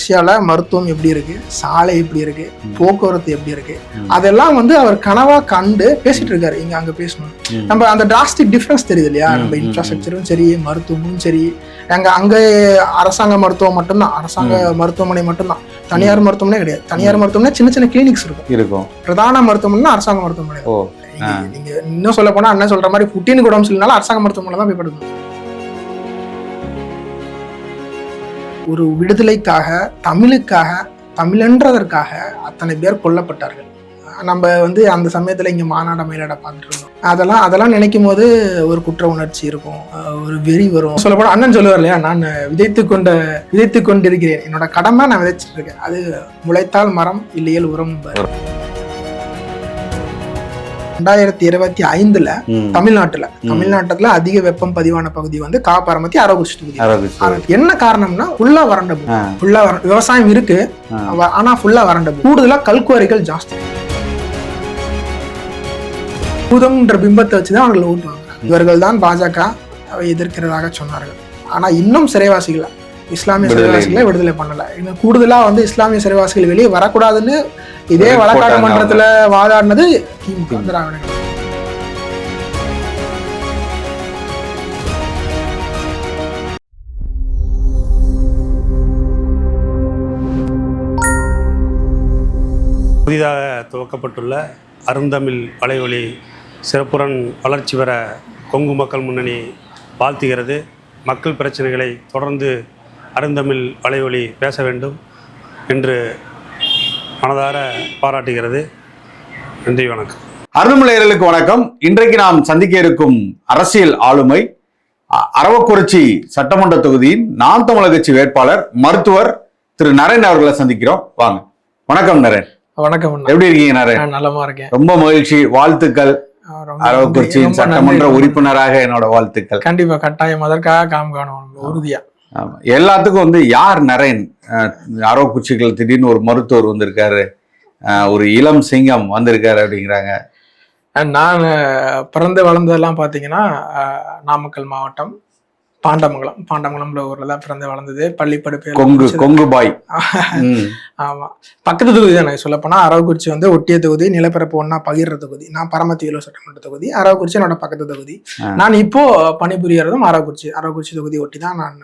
ரஷ்யால மருத்துவம் எப்படி இருக்கு, சாலை எப்படி இருக்கு, போக்குவரத்து எப்படி இருக்கு, அதெல்லாம் வந்து அவர் கனவா கண்டு பேசிட்டு இருக்காரு. இங்க அங்க பேசணும், நம்ம அந்த டிராஸ்டிக் டிஃபரன்ஸ் தெரியுது இல்லையா, நம்ம இன்ஃப்ராஸ்ட்ரக்சரும் சரி மருத்துவமும் சரி. அங்க அரசாங்க மருத்துவம் மட்டும்தான், அரசாங்க மருத்துவமனை மட்டும்தான், தனியார் மருத்துவமனை கிடையாது. தனியார் மருத்துவமனை சின்ன சின்ன கிளினிக்ஸ் இருக்கும். பிரதான மருத்துவமனை அரசாங்க மருத்துவமனை. நீங்க இன்னும் சொல்ல போனா என்ன சொல்ற மாதிரி புட்டினுக்கு உடம்பு சரியில்லைனாலும் அரசாங்க மருத்துவமனை தான் போய் படுக்கணும். ஒரு விடுதலைக்காக, தமிழுக்காக, தமிழன்றதற்காக அத்தனை பேர் கொல்லப்பட்டார்கள். நம்ம வந்து அந்த சமயத்துல இங்க மாநாட மயிலாட பார்த்துட்டு இருந்தோம். அதெல்லாம் நினைக்கும் போது ஒரு குற்ற உணர்ச்சி இருக்கும், ஒரு வெறி வரும். சொல்ல போனா அண்ணன் சொல்லுவார் இல்லையா, நான் விதைத்து கொண்டிருக்கிறேன், என்னோட கடமை நான் விதைச்சிட்டு இருக்கேன், அது முளைத்தால் மரம் இல்லையல் உரம். 2025 தமிழ்நாட்டுல அதிக வெப்பம் பதிவான பகுதி வந்து காப்பாரமத்தி அரவக்குறிச்சி தொகுதி. என்ன காரணம்னா ஃபுல்லா வறண்ட பூமி, விவசாயம் இருக்கு ஆனா ஃபுல்லா வறண்ட பூமி. கூடுதலா கல்குவாரிகள் ஜாஸ்தி. பூதம்ன்ற பிம்பத்தை வச்சுதான் அவர்கள் ஓட்டுவாங்க. இவர்கள் தான் பாஜக எதிர்க்கிறதாக சொன்னார்கள். ஆனா இன்னும் சிறைவாசிகளை, இஸ்லாமிய சிறைவாசிகளை விடுதலை பண்ணல. இன்னும் கூடுதலா வந்து இஸ்லாமிய சிறைவாசிகள் வெளியே வரக்கூடாதுன்னு இதே வழக்காடு மன்றத்துல வாதாடினது திமுக திராவிடர்கள். புதிதாக துவக்கப்பட்டுள்ள அருந்தமிழ் வலைவழி சிறப்புடன் வளர்ச்சி பெற கொங்கு மக்கள் முன்னணி வாழ்த்துகிறது. மக்கள் பிரச்சனைகளை தொடர்ந்து அருந்தமிழ் வலைவழி பேச வேண்டும் என்று மனதார பாராட்டுகிறது. நன்றி, வணக்கம். அருந்தமிழர்களுக்கு வணக்கம். இன்றைக்கு நாம் சந்திக்க இருக்கும் அரசியல் ஆளுமை அரவக்குறிச்சி சட்டமன்ற தொகுதியின் நாம் தமிழர் கட்சி வேட்பாளர் மருத்துவர் திரு நரேன் அவர்களை சந்திக்கிறோம். வாங்க. வணக்கம் நரேன். வணக்கம். எப்படி இருக்கீங்க நரேன்? நலமா இருக்கேன். ரொம்ப மகிழ்ச்சி, வாழ்த்துக்கள். அரவக்குறிச்சியின் சட்டமன்ற உறுப்பினராக என்னோட வாழ்த்துக்கள். கண்டிப்பா, கட்டாயம். அதற்காக காணும் உறுதியா. எல்லாத்துக்கும் வந்து யார் நரேன்? அரவக்குறிச்சிகள் திடீர்னு ஒரு மருத்துவர் வந்திருக்காரு, ஒரு இளம் சிங்கம் வந்திருக்காரு அப்படிங்கிறாங்க. நான் பிறந்து வளர்ந்ததெல்லாம் பார்த்தீங்கன்னா நாமக்கல் மாவட்டம் பாண்டமங்கலம்ல ஊர்ல தான் பிறந்து வளர்ந்தது. பள்ளி படிப்பு கொங்குபாய். ஆமா, பக்கத்து தொகுதி தான். நான் சொல்ல போனா அரவக்குறிச்சி வந்து ஒட்டிய தொகுதி, நிலப்பரப்பு ஒன்னா பகிர்ற தொகுதி. நான் பரமத்தி வேலூர் சட்டமன்ற தொகுதி, அரவக்குறிச்சி என்னோட பக்கத்து தொகுதி. நான் இப்போ பணிபுரியறதும் அரவக்குறிச்சி தொகுதி ஒட்டி தான் நான்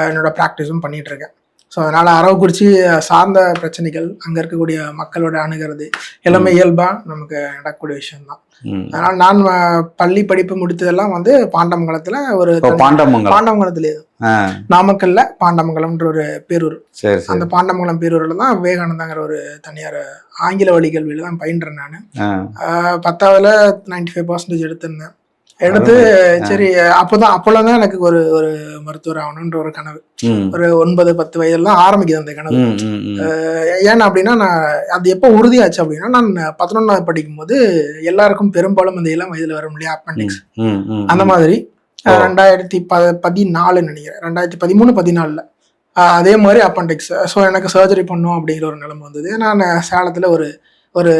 என்னோட ப்ராக்டிஸும் பண்ணிட்டு இருக்கேன். ஸோ அதனால அரவக்குறிச்சி சார்ந்த பிரச்சனைகள், அங்க இருக்கக்கூடிய மக்களோட அணுகிறது எல்லாமே இயல்பா நமக்கு நடக்கக்கூடிய விஷயம்தான். அதனால நான் பள்ளி படிப்பு முடித்ததெல்லாம் வந்து பாண்டமங்கலத்துல, ஒரு பாண்டமங்கலத்திலே நாமக்கல்ல பாண்டமங்கலம்ன்ற ஒரு பேரூர். அந்த பாண்டமங்கலம் பேரூர்ல தான் விவேகானந்தாங்கிற ஒரு தனியார் ஆங்கில வழி கல்வியில தான் பயின்றேன். நான் 10ஆவதுல 95% எடுத்திருந்தேன். எடுத்து சரி, அப்போல்லாம் தான் எனக்கு ஒரு மருத்துவர் ஆகணும்ன்ற ஒரு கனவு. ஒரு 9-10 வயதுலாம் ஆரம்பிக்குது அந்த கனவு. ஏன்னா அப்படின்னா, நான் அது எப்போ உறுதியாச்சு அப்படின்னா, நான் 11ஆவது படிக்கும் போது எல்லாருக்கும் பெரும்பாலும் அந்த இளம் வயதுல வரும் இல்லையா அப்பெண்டிக்ஸ், அந்த மாதிரி 2014 நினைக்கிறேன், 2013-14 அதே மாதிரி அப்பெண்டிக்ஸ். ஸோ எனக்கு சர்ஜரி பண்ணும் அப்படிங்கிற ஒரு நிலைமை வந்தது. நான் சேலத்துல ஒரு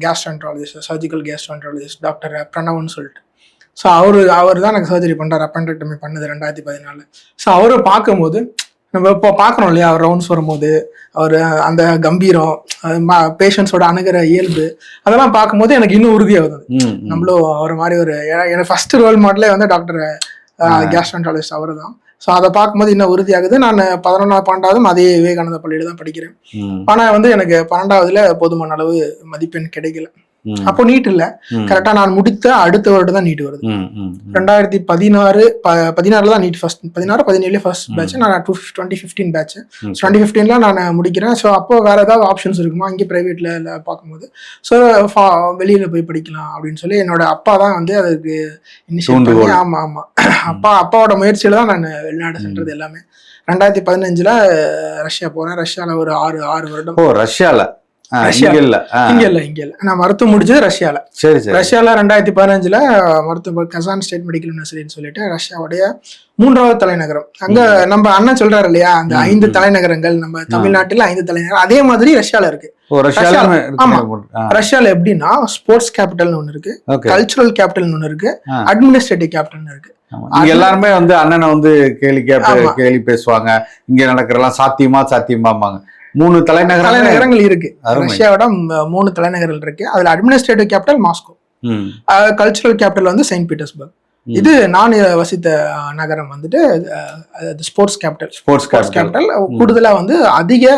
gastroenterologist, surgical gastroenterologist doctor Pranavan சொல்லிட்டு, ஸோ அவர் தான் எனக்கு சர்ஜரி பண்ணுறாரு. அப்பெண்டக்டமி பண்ணது 2014. ஸோ அவரை பார்க்கும்போது, நம்ம இப்போ பார்க்குறோம் இல்லையா, அவர் ரவுண்ட்ஸ் வரும்போது அவர் அந்த கம்பீரம், பேஷண்ட்ஸோட அணுகிற இயல்பு, அதெல்லாம் பார்க்கும்போது எனக்கு இன்னும் உறுதியாகுது. நம்மளும் அவர் மாதிரி எனக்கு ஃபர்ஸ்ட் ரோல் மாடலே வந்து டாக்டர் கேஸ்ட்ரோஎன்ட்ராலஜிஸ்ட் அவர் தான். ஸோ அதை பார்க்கும்போது இன்னும் உறுதியாகுது. நான் 11ஆவது அதே விவேகானந்தா பள்ளியில தான் படிக்கிறேன். ஆனால் வந்து எனக்கு 12ஆவதுல போதுமான அளவு மதிப்பெண் கிடைக்கல. அப்போ நீட் இல்ல. கரெக்டா நான் முடித்த அடுத்த வருடம் தான் நீட் வருது. 2016 தான் நீட் ஃபர்ஸ்ட், 16-17 ஃபர்ஸ்ட் பேட்ச். நான் 2015 பேட்ச். 2015 நான் முடிக்கிறேன். ஸோ அப்போ வேற ஏதாவது ஆப்ஷன்ஸ் இருக்குமா இங்கே பிரைவேட்ல பார்க்கும்போது, ஸோ வெளியில போய் படிக்கலாம் அப்படின்னு சொல்லி என்னோட அப்பா தான் வந்து அதுக்கு இனிஷியேட் பண்ணி. ஆமா, அப்பாவோட முயற்சியில தான் நான் வெளிநாடு சென்றது எல்லாமே. 2015 ரஷ்யா போறேன். ரஷ்யால ஒரு 6 வருடம். ரஷ்யால இங்க இல்ல. நான் மருத்துவம் முடிச்சது ரஷ்யால. 2015 மருத்துவ கசான் ஸ்டேட் மெடிக்கல் யூனிவர்சிட்டின்னு சொல்லிட்டு ரஷ்யாவுடைய 3வது தலைநகரம். அங்க நம்ம அண்ணன் சொல்றாரு இல்லையா, அந்த 5 தலைநகரங்கள், நம்ம தமிழ்நாட்டுல 5 தலைநகரம், அதே மாதிரி ரஷ்யால இருக்கு. ரஷ்யால எப்படின்னா ஸ்போர்ட்ஸ் கேபிட்டல்னு ஒண்ணு இருக்கு, கல்ச்சுரல் கேபிட்டல்னு ஒண்ணு இருக்கு, அட்மினிஸ்ட்ரேட்டிவ் கேபிட்டல்னு இருக்கு. இங்க எல்லாருமே வந்து அண்ணனை வந்து கேலி பேசுவாங்க. இங்க நடக்கிறதெல்லாம் சாத்தியமாம்பாங்க. 3 தலைநகரங்கள் இருக்கு. ரஷ்யாவோட 3 தலைநகர்கள் இருக்கு. அதுல administrative capital Moscow, cultural capital வந்து செயின்ட் பீட்டர்ஸ்பர்க். இது நான் வசித்த நகரம் வந்துட்டு ஸ்போர்ட்ஸ் கேபிட்டல். கூடுதலா வந்து அதிக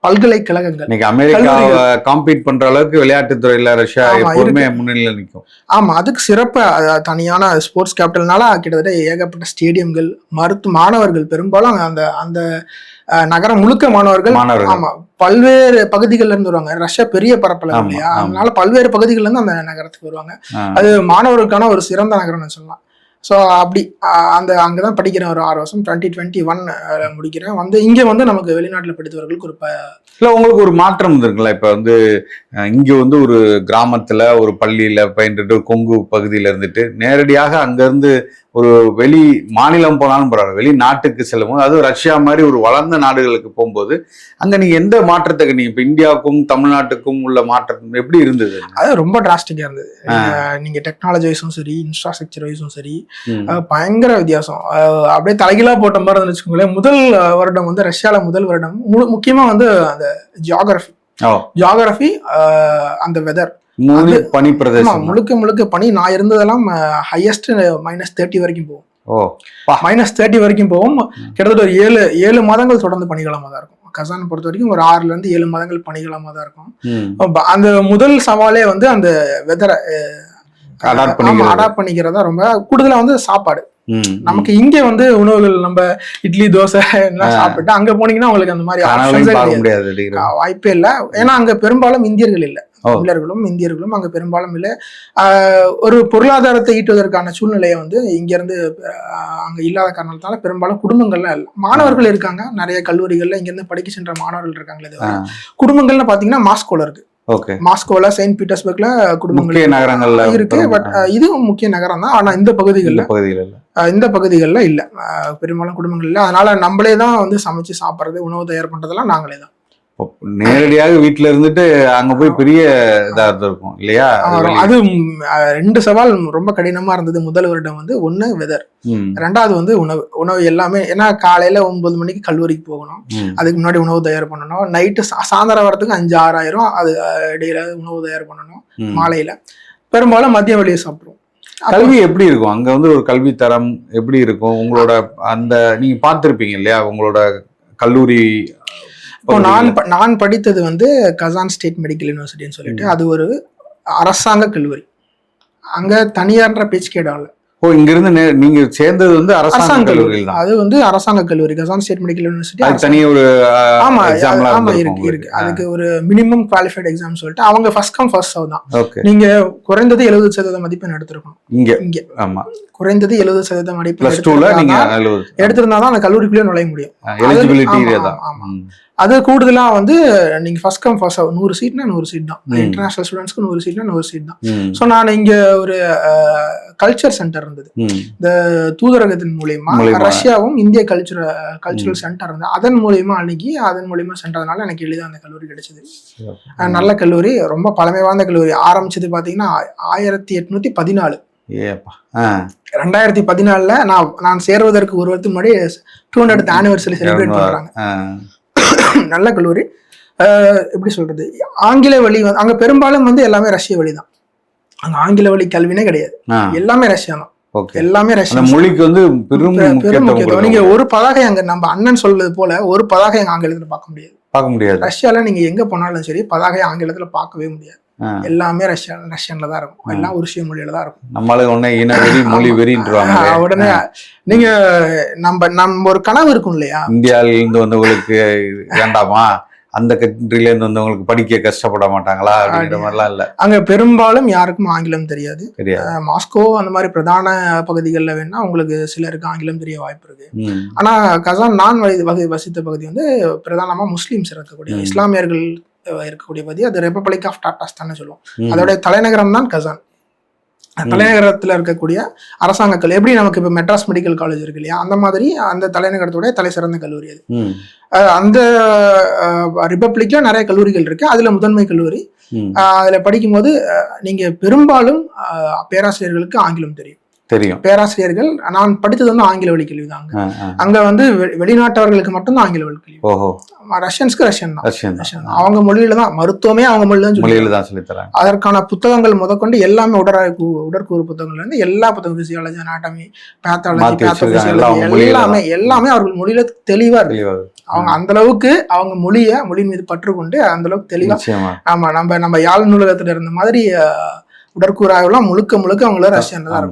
பல்கலைக்கழகங்கள். இன்னைக்கு அமெரிக்காவை காம்பீட் பண்ற அளவுக்கு விளையாட்டுத்துறையில ரஷ்யா எப்பவுமே முன்னிலையில நிற்கும். ஆமா, அதுக்கு சிறப்பு தனியான ஸ்போர்ட்ஸ் கேபிட்டல்னால கிட்டத்தட்ட ஏகப்பட்ட ஸ்டேடியம்கள், மாணவர்கள் பெரும்பாலும் அந்த நகரம் முழுக்க மாணவர்கள். ஆமா, பல்வேறு பகுதிகள்ல இருந்து வருவாங்க. ரஷ்யா பெரிய பரப்பளவு இல்லையா, அதனால பல்வேறு பகுதிகள்ல இருந்து அந்த நகரத்துக்கு வருவாங்க. அது மாணவர்களுக்கான ஒரு சிறந்த நகரம்னு சொல்லலாம். ஸோ அப்படி அங்கதான் படிக்கிறேன். ஒரு 6 வருஷம் 2021 முடிக்கிறேன். வந்து இங்க வந்து நமக்கு வெளிநாட்டுல படித்தவர்களுக்கு இல்லை, உங்களுக்கு ஒரு மாற்றம் இருக்குல்ல. இப்ப வந்து இங்க வந்து ஒரு கிராமத்துல ஒரு பள்ளியில பயின்றுட்டு கொங்கு பகுதியில இருந்துட்டு நேரடியாக அங்க இருந்து ஒரு வெளி மாநிலம் போனாலும் பரவாயில்ல, வெளிநாட்டுக்கு செல்லும் போது, அதுவும் ரஷ்யா மாதிரி ஒரு வளர்ந்த நாடுகளுக்கு போகும்போது அங்க நீங்க எந்த மாற்றத்துக்கு நீங்க இப்ப இந்தியாவுக்கும் தமிழ்நாட்டுக்கும் உள்ள மாற்றம் எப்படி இருந்தது? அது ரொம்ப டிராஸ்டிக்கா இருந்தது. நீங்க டெக்னாலஜி வைஸும் சரி, இன்ஃப்ராஸ்ட்ரக்சர் வைஸும் சரி, பயங்கர வித்தியாசம். அப்படியே தலைகீழா போட்ட மாதிரி இருந்துச்சு வச்சுக்கோங்களேன். முதல் வருடம் வந்து ரஷ்யால முக்கியமா வந்து அந்த ஜியாகிரபி, அந்த வெதர், பனி பிரதேசம் முழுக்க பனி. நான் இருந்ததெல்லாம் ஹையஸ்ட் -30 வரைக்கும் போகும். -30 வரைக்கும் போகும். கிட்டத்தட்ட ஒரு 7 மாதங்கள் தொடர்ந்து பனிகாலமா தான் இருக்கும். கசான் பொறுத்த வரைக்கும் ஒரு 6 இருந்து 7 மாதங்கள் பனிகாலமா தான் இருக்கும். அந்த முதல் சவாலே வந்து அந்த வெதரை அடாப்ட் பண்ணிக்கிறதா. ரொம்ப கூடுதலா வந்து சாப்பாடு. நமக்கு இங்க வந்து உணவுகள் நம்ம இட்லி தோசை எல்லாம் சாப்பிட்டு அங்க போனீங்கன்னா உங்களுக்கு அந்த மாதிரி வாய்ப்பே இல்லை. ஏன்னா அங்க பெரும்பாலும் இந்தியர்கள் இல்லை. இந்தியர்களும் அங்க பெரும்பாலும் இல்லை. ஒரு பொருளாதாரத்தை ஈட்டுவதற்கான சூழ்நிலையை வந்து இங்க இருந்து அங்க இல்லாத காரணத்தால பெரும்பாலும் குடும்பங்கள்லாம் இல்லை. மாணவர்கள் இருக்காங்க, நிறைய கல்லூரிகள்ல இங்க இருந்து படிக்க சென்ற மாணவர்கள் இருக்காங்களே. குடும்பங்கள்னு பாத்தீங்கன்னா மாஸ்கோல இருக்கு. மாஸ்கோல, செயின்ட் பீட்டர்ஸ்பர்க்ல குடும்பங்கள் நகரங்கள்ல இருக்கு. பட் இதுவும் முக்கிய நகரம் தான். ஆனா இந்த பகுதிகளில் இல்ல, பெரும்பாலும் குடும்பங்கள் இல்லை. அதனால நம்மளே தான் வந்து சமைச்சு சாப்பிட்றது, உணவு தயார் பண்றதெல்லாம் நாங்களே தான். நேரடியாக வீட்டுல இருந்துட்டு அங்க போய் பெரிய இதா இருக்கும் இல்லையா? அது 2 சவால் ரொம்ப கடினமா இருந்தது. முதல் வருடம் வந்து ஒண்ணு வெதர், 2வது வந்து உணவு எல்லாமே. ஏன்னா காலையில 9 மணிக்கு கல்லூரிக்கு போகணும், அதுக்கு முன்னாடி உணவு தயார் பண்ணணும். நைட்டு சாயந்தரம் வரதுக்கு 5-6 ஆயிரம். அது இடையில உணவு தயார் பண்ணணும். மாலையில பெரும்பாலும் மதியம் வெளியே சாப்பிடுவோம். கல்வி எப்படி இருக்கும் அங்க? வந்து ஒரு கல்வி தரம் எப்படி இருக்கும் உங்களோட? அந்த நீங்க பார்த்திருப்பீங்க இல்லையா உங்களோட கல்லூரி? இப்போ நான் படித்தது வந்து கசான் ஸ்டேட் மெடிக்கல் யூனிவர்சிட்டின்னு சொல்லிட்டு, அது ஒரு அரசாங்க கல்லூரி. அங்க தனியார்ன்ற பேச்சு கேடால. இங்க இருந்து நீங்க சேர்ந்தது வந்து அரசாங்க கல்லூரி தான். அது வந்து அரசாங்க கல்லூரி, கசான் ஸ்டேட் மெடிக்கல் யூனிவர்சிட்டி. தனி ஒரு ஆமா இருக்கு. அதுக்கு ஒரு மினிமம் குவாலிஃபைட் எக்ஸாம் சொல்லிட்டு அவங்க ஃபர்ஸ்ட் கம் ஃபர்ஸ்ட் சர்வ் தான். நீங்க குறைந்தது 70% மதிப்பெண் எடுத்திருக்கணும். இங்க ஆமா, குறைந்தது 70% மதிப்பெண் எடுத்திருந்தாதான் அந்த கல்லூரிக்குள்ளே நுழைய முடியும். அது கூடுதலா வந்து நீங்க ஃபர்ஸ்ட் கம் ஃபர்ஸ்ட் 100 சீட்னா 100 சீட் தான். இன்டர்நேஷனல் ஸ்டூடெண்ட்ஸ்க்கு 100 சீட்னா 100 சீட் தான். ஸோ நான் இங்க ஒரு கல்ச்சர் சென்டர் இருந்தது. இந்த தூதரகத்தின் மூலியமா ரஷ்யாவும் இந்திய கல்ச்சுரல் சென்டர் இருந்தது. அதன் மூலியமா சென்றதுனால எனக்கு எளிதாக அந்த கல்லூரி கிடைச்சது. நல்ல கல்லூரி, ரொம்ப பழமை வாய்ந்த கல்லூரி. ஆரம்பிச்சது பாத்தீங்கன்னா 1814. 2014 நான் சேர்வதற்கு ஒரு வருஷத்துக்கு முன்னாடி 200th ஆனிவர்சரி செலிப்ரேட் பண்றாங்க. நல்ல கல்லூரி. எப்படி சொல்றது, ஆங்கில வழி அங்க பெரும்பாலும் வந்து எல்லாமே ரஷ்ய வழி தான். அங்க ஆங்கில வழி கல்வினே கிடையாது, எல்லாமே ரஷ்யா தான். எல்லாமே ரஷ்யா. மொழிக்கு வந்து பெரும் முக்கியத்துவம். நீங்க ஒரு பதாகை அங்க நம்ம அண்ணன் சொல்றது போல ஒரு பதாகை அங்க ஆங்கிலத்துல பார்க்க முடியாது. ரஷ்யால நீங்க எங்க போனாலும் சரி பதாகை ஆங்கிலத்துல பார்க்கவே முடியாது. எல்லாமே ரஷ்யன்ல தான் இருக்கும். எல்லாம் உருசிய மொழியில தான் இருக்கும். நம்மளுக்கு உடனே இன வெறி மொழி வெறின்றாங்க. உடனே நீங்க நம்ம ஒரு கனவு இருக்கும் இல்லையா, இந்தியாவில இருந்து வந்தவங்களுக்கு வேண்டாமா, அந்த கண்ட்ரில இருந்து வந்தவங்களுக்கு படிக்க கஷ்டப்பட மாட்டாங்களா அப்படின்ற மாதிரிலாம் இல்ல. அங்க பெரும்பாலும் யாருக்கும் ஆங்கிலம் தெரியாது. மாஸ்கோ அந்த மாதிரி பிரதான பகுதிகளில் வேணா உங்களுக்கு சிலருக்கு ஆங்கிலம் தெரிய வாய்ப்பு இருக்கு. ஆனா கசான் நான் வசித்த பகுதி வந்து பிரதானமா முஸ்லிம்ஸ் இருக்கக்கூடிய இஸ்லாமியர்கள் இருக்கக்கூடிய பகுதி. அது ரிபப்ளிக் ஆஃப் டாட்டாஸ்தான் சொல்லுவோம். அதோட தலைநகரம் தான் கசான். தலைநகரத்துல இருக்கக்கூடிய அரசாங்க கல்லூரி, எப்படி நமக்கு இப்ப மெட்ராஸ் மெடிக்கல் காலேஜ் இருக்கு இல்லையா, அந்த மாதிரி அந்த தலைநகரத்தோட தலை சிறந்த கல்லூரி அது. அந்த ரிபப்ளிக்ல நிறைய கல்லூரிகள் இருக்கு. அதுல முதன்மை கல்லூரி. அதுல படிக்கும் போது நீங்க பெரும்பாலும் பேராசிரியர்களுக்கு ஆங்கிலம் தெரியும். தெரியும். பேராசிரியர்கள். நான் படித்தது வந்து ஆங்கில வழி கல்வி தான். அங்க வந்து வெளிநாட்டவர்களுக்கு மட்டும்தான் ஆங்கில வழி கல்வி. ஓஹோ. ரஷ்யன்ஸ்க்கு ரஷ்யன் தான். அவங்க மொழியில தான், மருத்துவமே அவங்க மொழியில தான் சொல்லி தராங்க. அதற்கான புத்தகங்கள் முதற்கொண்டு எல்லாமே உடற்கூறு புத்தகங்கள்ல இருந்து எல்லா புத்தகம், பிசியாலஜி, அனாட்டமி, பேத்தாலஜி, எல்லாமே அவர்கள் மொழியில தெளிவா இருக்கு. அவங்க அந்த அளவுக்கு அவங்க மொழியின் மீது பற்று கொண்டு அந்த அளவுக்கு தெளிவா. ஆமா, நம்ம யாழ் நூலகத்துல இருந்த மாதிரி உடற்கூறாய்வுலாம் முழுக்க அவங்கள ரஷ்யன்ல தான்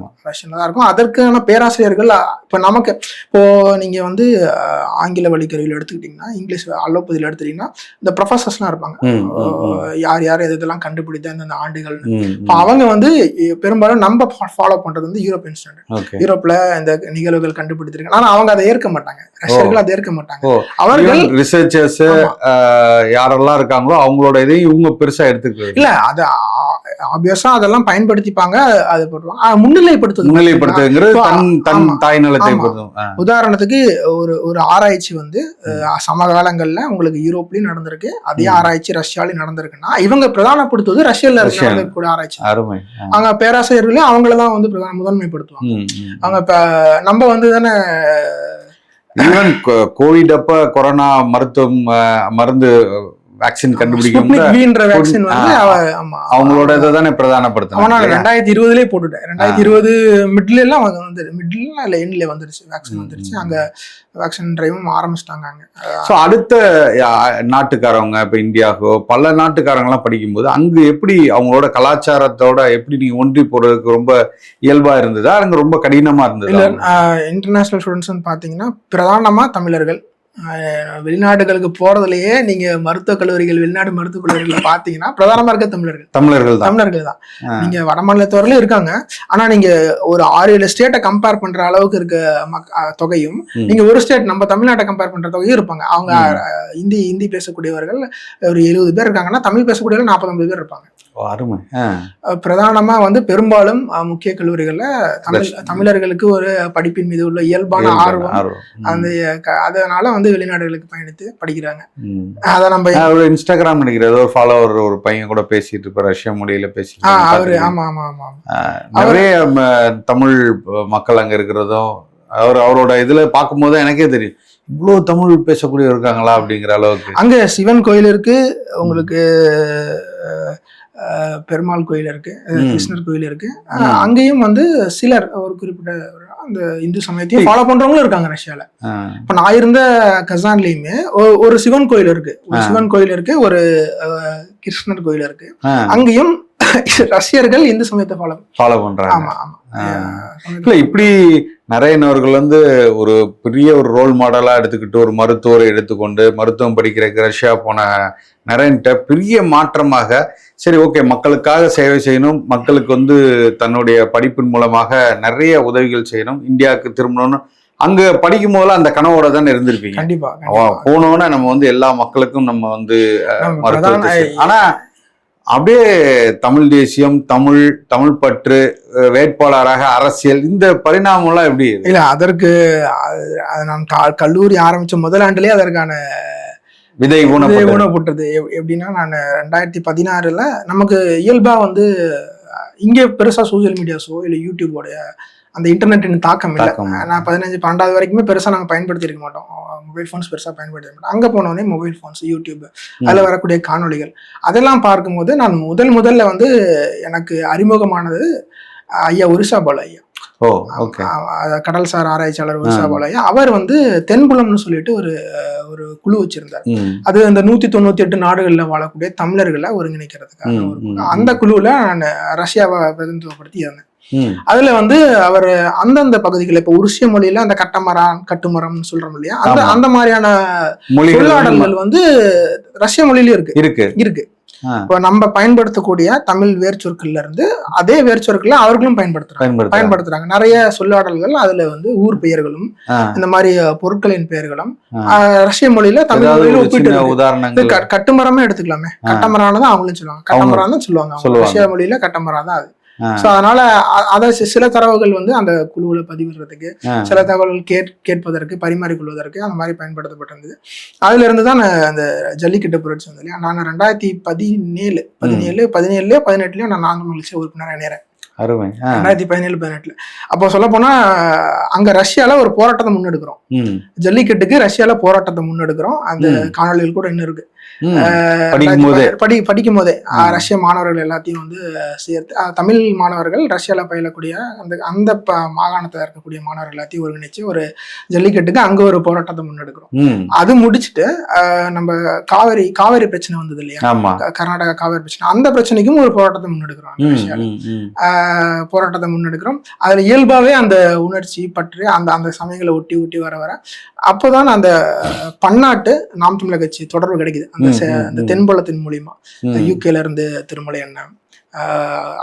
இருக்கும். அதற்கான பேராசிரியர்கள் இப்ப நமக்கு இப்போ நீங்க வந்து ஆங்கில வழி கல்வியில் எடுத்துக்கிட்டீங்கன்னா, இங்கிலீஷ் அலோபதியில் எடுத்துக்கிட்டீங்கன்னா, இந்த ப்ரொஃபசர்ஸ்லாம் இருப்பாங்க. யார் இதெல்லாம் கண்டுபிடித்த இந்த ஆண்டுகள். இப்போ அவங்க வந்து பெரும்பாலும் நம்ம ஃபாலோ பண்றது வந்து யூரோப்பியன் ஸ்டாண்டர்ட். யூரோப்ல இந்த நிகழ்வுகள் கண்டுபிடித்திருக்காங்க. ஆனா அவங்க அதை ஏற்க மாட்டாங்க. ரஷ்யர்கள் அதை ஏற்க மாட்டாங்க. அவர்கள் ரிசர்ச்சர்ஸ் யாரெல்லாம் இருக்காங்களோ அவங்களோட இதையும் இவங்க பெருசா எடுத்துக்கிறது இல்ல. அது ஆப்வியஸா அதெல்லாம் பயன்படுத்திப்பாங்க. அதை போட்டுருவாங்க. முன்னிலைப்படுத்துங்கிறது தாய் நிலத்தை. உதாரணத்துக்கு ஒரு ஆராய்ச்சி வந்து சமகாலங்கள்ல உங்களுக்கு யூரோப்லயும் நடந்திருக்கு. அதே ஆராய்ச்சி ரஷ்யாலையும் நடந்திருக்குன்னா இவங்க பிரதானப்படுத்துவது ரஷ்யால கூட ஆராய்ச்சி. அங்க பேராசிரியர்களே அவங்களதான் வந்து முதன்மைப்படுத்துவாங்க. அவங்க இப்ப நம்ம வந்து தானே ஈவன் கோவிட் அப்ப கொரோனா மருந்து வேக்சின் கண்டுபிடிக்கும் அவங்களோட இதைதானே பிரதானப்படுத்தினாங்க. 2020 போட்டுட்டேன். 2020 மிட்ல எல்லாம் எண்ட்ல வந்துருச்சு, வேக்சின் வந்துருச்சு. அங்க வேக்சின் டிரைவும் ஆரம்பிச்சிட்டாங்க. ஸோ அடுத்த நாட்டுக்காரவங்க இப்ப இந்தியாவுக்கோ பல நாட்டுக்காரங்கலாம் படிக்கும்போது அங்கு எப்படி அவங்களோட கலாச்சாரத்தோட எப்படி நீங்க ஒன்றி போறதுக்கு ரொம்ப இயல்பா இருந்ததா, அங்க ரொம்ப கடினமா இருந்தது? இன்டர்நேஷனல் ஸ்டூடெண்ட்ஸ் பாத்தீங்கன்னா பிரதானமா தமிழர்கள். வெளிநாடுகளுக்கு போறதுலயே நீங்க மருத்துவக் கல்லூரிகள், வெளிநாடு மருத்துவக் கல்லூரிகள் பாத்தீங்கன்னா பிரதானமா இருக்க தமிழர்கள் தான். நீங்க வட மாநிலத்தவர்களும் இருக்காங்க. ஆனா நீங்க ஒரு 6-7 ஸ்டேட்டை கம்பேர் பண்ற அளவுக்கு இருக்க தொகையும், நீங்க ஒரு ஸ்டேட் நம்ம தமிழ்நாட்டை கம்பேர் பண்ற தொகையும் இருப்பாங்க. அவங்க ஹிந்தி பேசக்கூடியவர்கள் ஒரு 70 பேர் இருக்காங்கன்னா, தமிழ் பேசக்கூடியவர்கள் 40-50 பேர் இருப்பாங்க. பிரதானமா வந்து பெரும்பாலும் முக்கிய கல்லூரிகள்ல தமிழர்களுக்கு ஒரு படிப்பின் மீது உள்ள இயல்பான ஆர்வம், அதனால வந்து வெளிநாடுகளுக்கு பயணித்து படிக்கிறாங்க. அத நம்ம இன்ஸ்டாகிராம் நினைக்கிறேன் ஒரு ஃபாலோவர் ஒரு பையன் கூட பேசிட்டு இருப்பாரு, ரஷ்ய மொழியில பேசிட்டு. நிறைய தமிழ் மக்கள் அங்க இருக்கிறதும் அவரோட இதுல பார்க்கும்போது எனக்கே தெரியும் இவ்வளவு தமிழ் பேசக்கூடிய இருக்காங்களா அப்படிங்கிற அளவுக்கு. அங்க சிவன் கோயில் இருக்கு, உங்களுக்கு பெருமாள் கோயில் இருக்கு, கிருஷ்ணர் கோயில் இருக்கு. அங்கேயும் வந்து சிலர் ஒரு குறிப்பிட்ட அந்த இந்து சமயத்தையும் ஃபாலோ பண்றவங்களும் இருக்காங்க ரஷ்யால. இப்ப நான் இருந்த கசான்லயுமே ஒரு சிவன் கோயில் இருக்கு, ஒரு கிருஷ்ணர் கோயில் இருக்கு. அங்கேயும் ரஷ்யர்கள் இந்து சமயத்தை ஃபாலோ பண்றாங்க. ஆமா ஆமா. இல்ல இப்படி நரேனவர்கள் வந்து ஒரு பெரிய ஒரு ரோல் மாடலா எடுத்துக்கிட்டு ஒரு மருத்துவரை எடுத்துக்கொண்டு மருத்துவம் படிக்கிறதுக்கு ரஷ்யா போன நரேன்ட்ட பெரிய மாற்றமாக சரி ஓகே மக்களுக்காக சேவை செய்யணும், மக்களுக்கு வந்து தன்னுடைய படிப்பின் மூலமாக நிறைய உதவிகள் செய்யணும், இந்தியாவுக்கு திரும்பணும்னு அங்க படிக்கும் போதெல்லாம் அந்த கனவோட தானே இருந்திருப்பீங்க. கண்டிப்பா போனோன்னா நம்ம வந்து எல்லா மக்களுக்கும் நம்ம வந்து மருத்துவத்தை. ஆனா அப்படியே தமிழ் தேசியம், தமிழ் பற்று, வேட்பாளராக அரசியல், இந்த பரிணாமம் எல்லாம் எப்படி? இல்ல அதற்கு நான் கல்லூரி ஆரம்பிச்ச முதலாண்டுலயே அதற்கான விதை ஊனப்பட்டது. எப்படின்னா நான் 2016 நமக்கு இயல்பா வந்து இங்கே பெருசா சோசியல் மீடியாஸோ இல்ல யூடியூபோடைய அந்த இன்டர்நெட்டின் தாக்கம் இல்லை. நான் 15-12 வரைக்குமே பெருசா நாங்கள் பயன்படுத்தி இருக்க மாட்டோம், மொபைல் ஃபோன்ஸ் பெருசா பயன்படுத்த மாட்டோம். அங்க போனோடனே மொபைல் ஃபோன்ஸ், யூடியூப், அதுல வரக்கூடிய காணொலிகள் அதெல்லாம் பார்க்கும்போது நான் முதல்ல வந்து எனக்கு அறிமுகமானது ஐயா ஒரிசா பாலு ஐயா. கடல்சார் ஆராய்ச்சியாளர் ஒரிசா பாலு ஐயா. அவர் வந்து தென்புலம்னு சொல்லிட்டு ஒரு குழு வச்சிருந்தார். அது அந்த 198 நாடுகள்ல வாழக்கூடிய தமிழர்களை ஒருங்கிணைக்கிறதுக்காக அந்த குழுவுல நான் ரஷ்யாவை பிரதிநிதித்துவப்படுத்தி இருந்தேன். அதுல வந்து அவர் அந்தந்த பகுதிகள் இப்ப உருசிய மொழியில அந்த கட்டுமரம் சொல்றோம் இல்லையா, அந்த மாதிரியான சொல்லாடல்கள் வந்து ரஷ்ய மொழியிலயும் இருக்கு. இப்ப நம்ம பயன்படுத்தக்கூடிய தமிழ் வேர்ச்சொற்கள்ல இருந்து அதே வேர்ச்சொற்களை அவர்களும் பயன்படுத்துறாங்க. நிறைய சொல்லாடல்கள் அதுல வந்து ஊர் பெயர்களும் இந்த மாதிரி பொருட்களின் பெயர்களும் ரஷ்ய மொழியில தமிழ் மொழியில ஒப்பிட்டு கட்டுமரமே எடுத்துக்கலாமே, கட்டமரானதான் அவங்களும் சொல்லுவாங்க, கட்டமரம் தான் சொல்லுவாங்க ரஷ்ய மொழியில கட்டமரம் தான் அது. சோ அதனால அத சில தரவுகள் வந்து அந்த குழுவுல பதிவிடுறதுக்கு, சில தகவல்கள் கேட்பதற்கு, பரிமாறிக்கொள்வதற்கு அந்த மாதிரி பயன்படுத்தப்பட்டிருந்தது. அதுல இருந்துதான் அந்த ஜல்லிக்கட்டு புரட்சி வந்து இல்லையா. நான் 2017-18 நான் நான்கு மகிழ்ச்சி உறுப்பினராக இணைறேன். அருமை. 2017-18 அப்போ சொல்ல போனா அங்க ரஷ்யால ஒரு போராட்டத்தை முன்னெடுக்கிறோம். ஜல்லிக்கட்டுக்கு ரஷ்யால போராட்டத்தை முன்னெடுக்கிறோம். அந்த காணொலிகள் கூட இன்னும் இருக்கு. படிக்கும் போதே ரஷ்ய மாணவர்கள் எல்லாத்தையும் வந்து சேர்த்து தமிழ் மாணவர்கள் ரஷ்யால பயிலக்கூடிய அந்த மாகாணத்துல இருக்கக்கூடிய மாணவர்கள் எல்லாத்தையும் ஒருங்கிணைச்சு ஒரு ஜல்லிக்கட்டுக்கு அங்க ஒரு போராட்டத்தை முன்னெடுக்கிறோம். அது முடிச்சுட்டு நம்ம காவேரி பிரச்சனை வந்தது இல்லையா, கர்நாடகா காவேரி பிரச்சனை, அந்த பிரச்சனைக்கும் ஒரு போராட்டத்தை முன்னெடுக்கிறோம். ரஷ்யால போராட்டத்தை முன்னெடுக்கிறோம். அதுல இயல்பாவே அந்த உணர்ச்சி பற்றி அந்த சமயங்களை ஒட்டி வர அப்போதான் அந்த பன்னாட்டு நாம் தமிழர் கட்சி தொடர்பு கிடைக்குது. அந்த தென்புலத்தின் மூலியமா யூகேல இருந்து திருமலை அண்ணன்,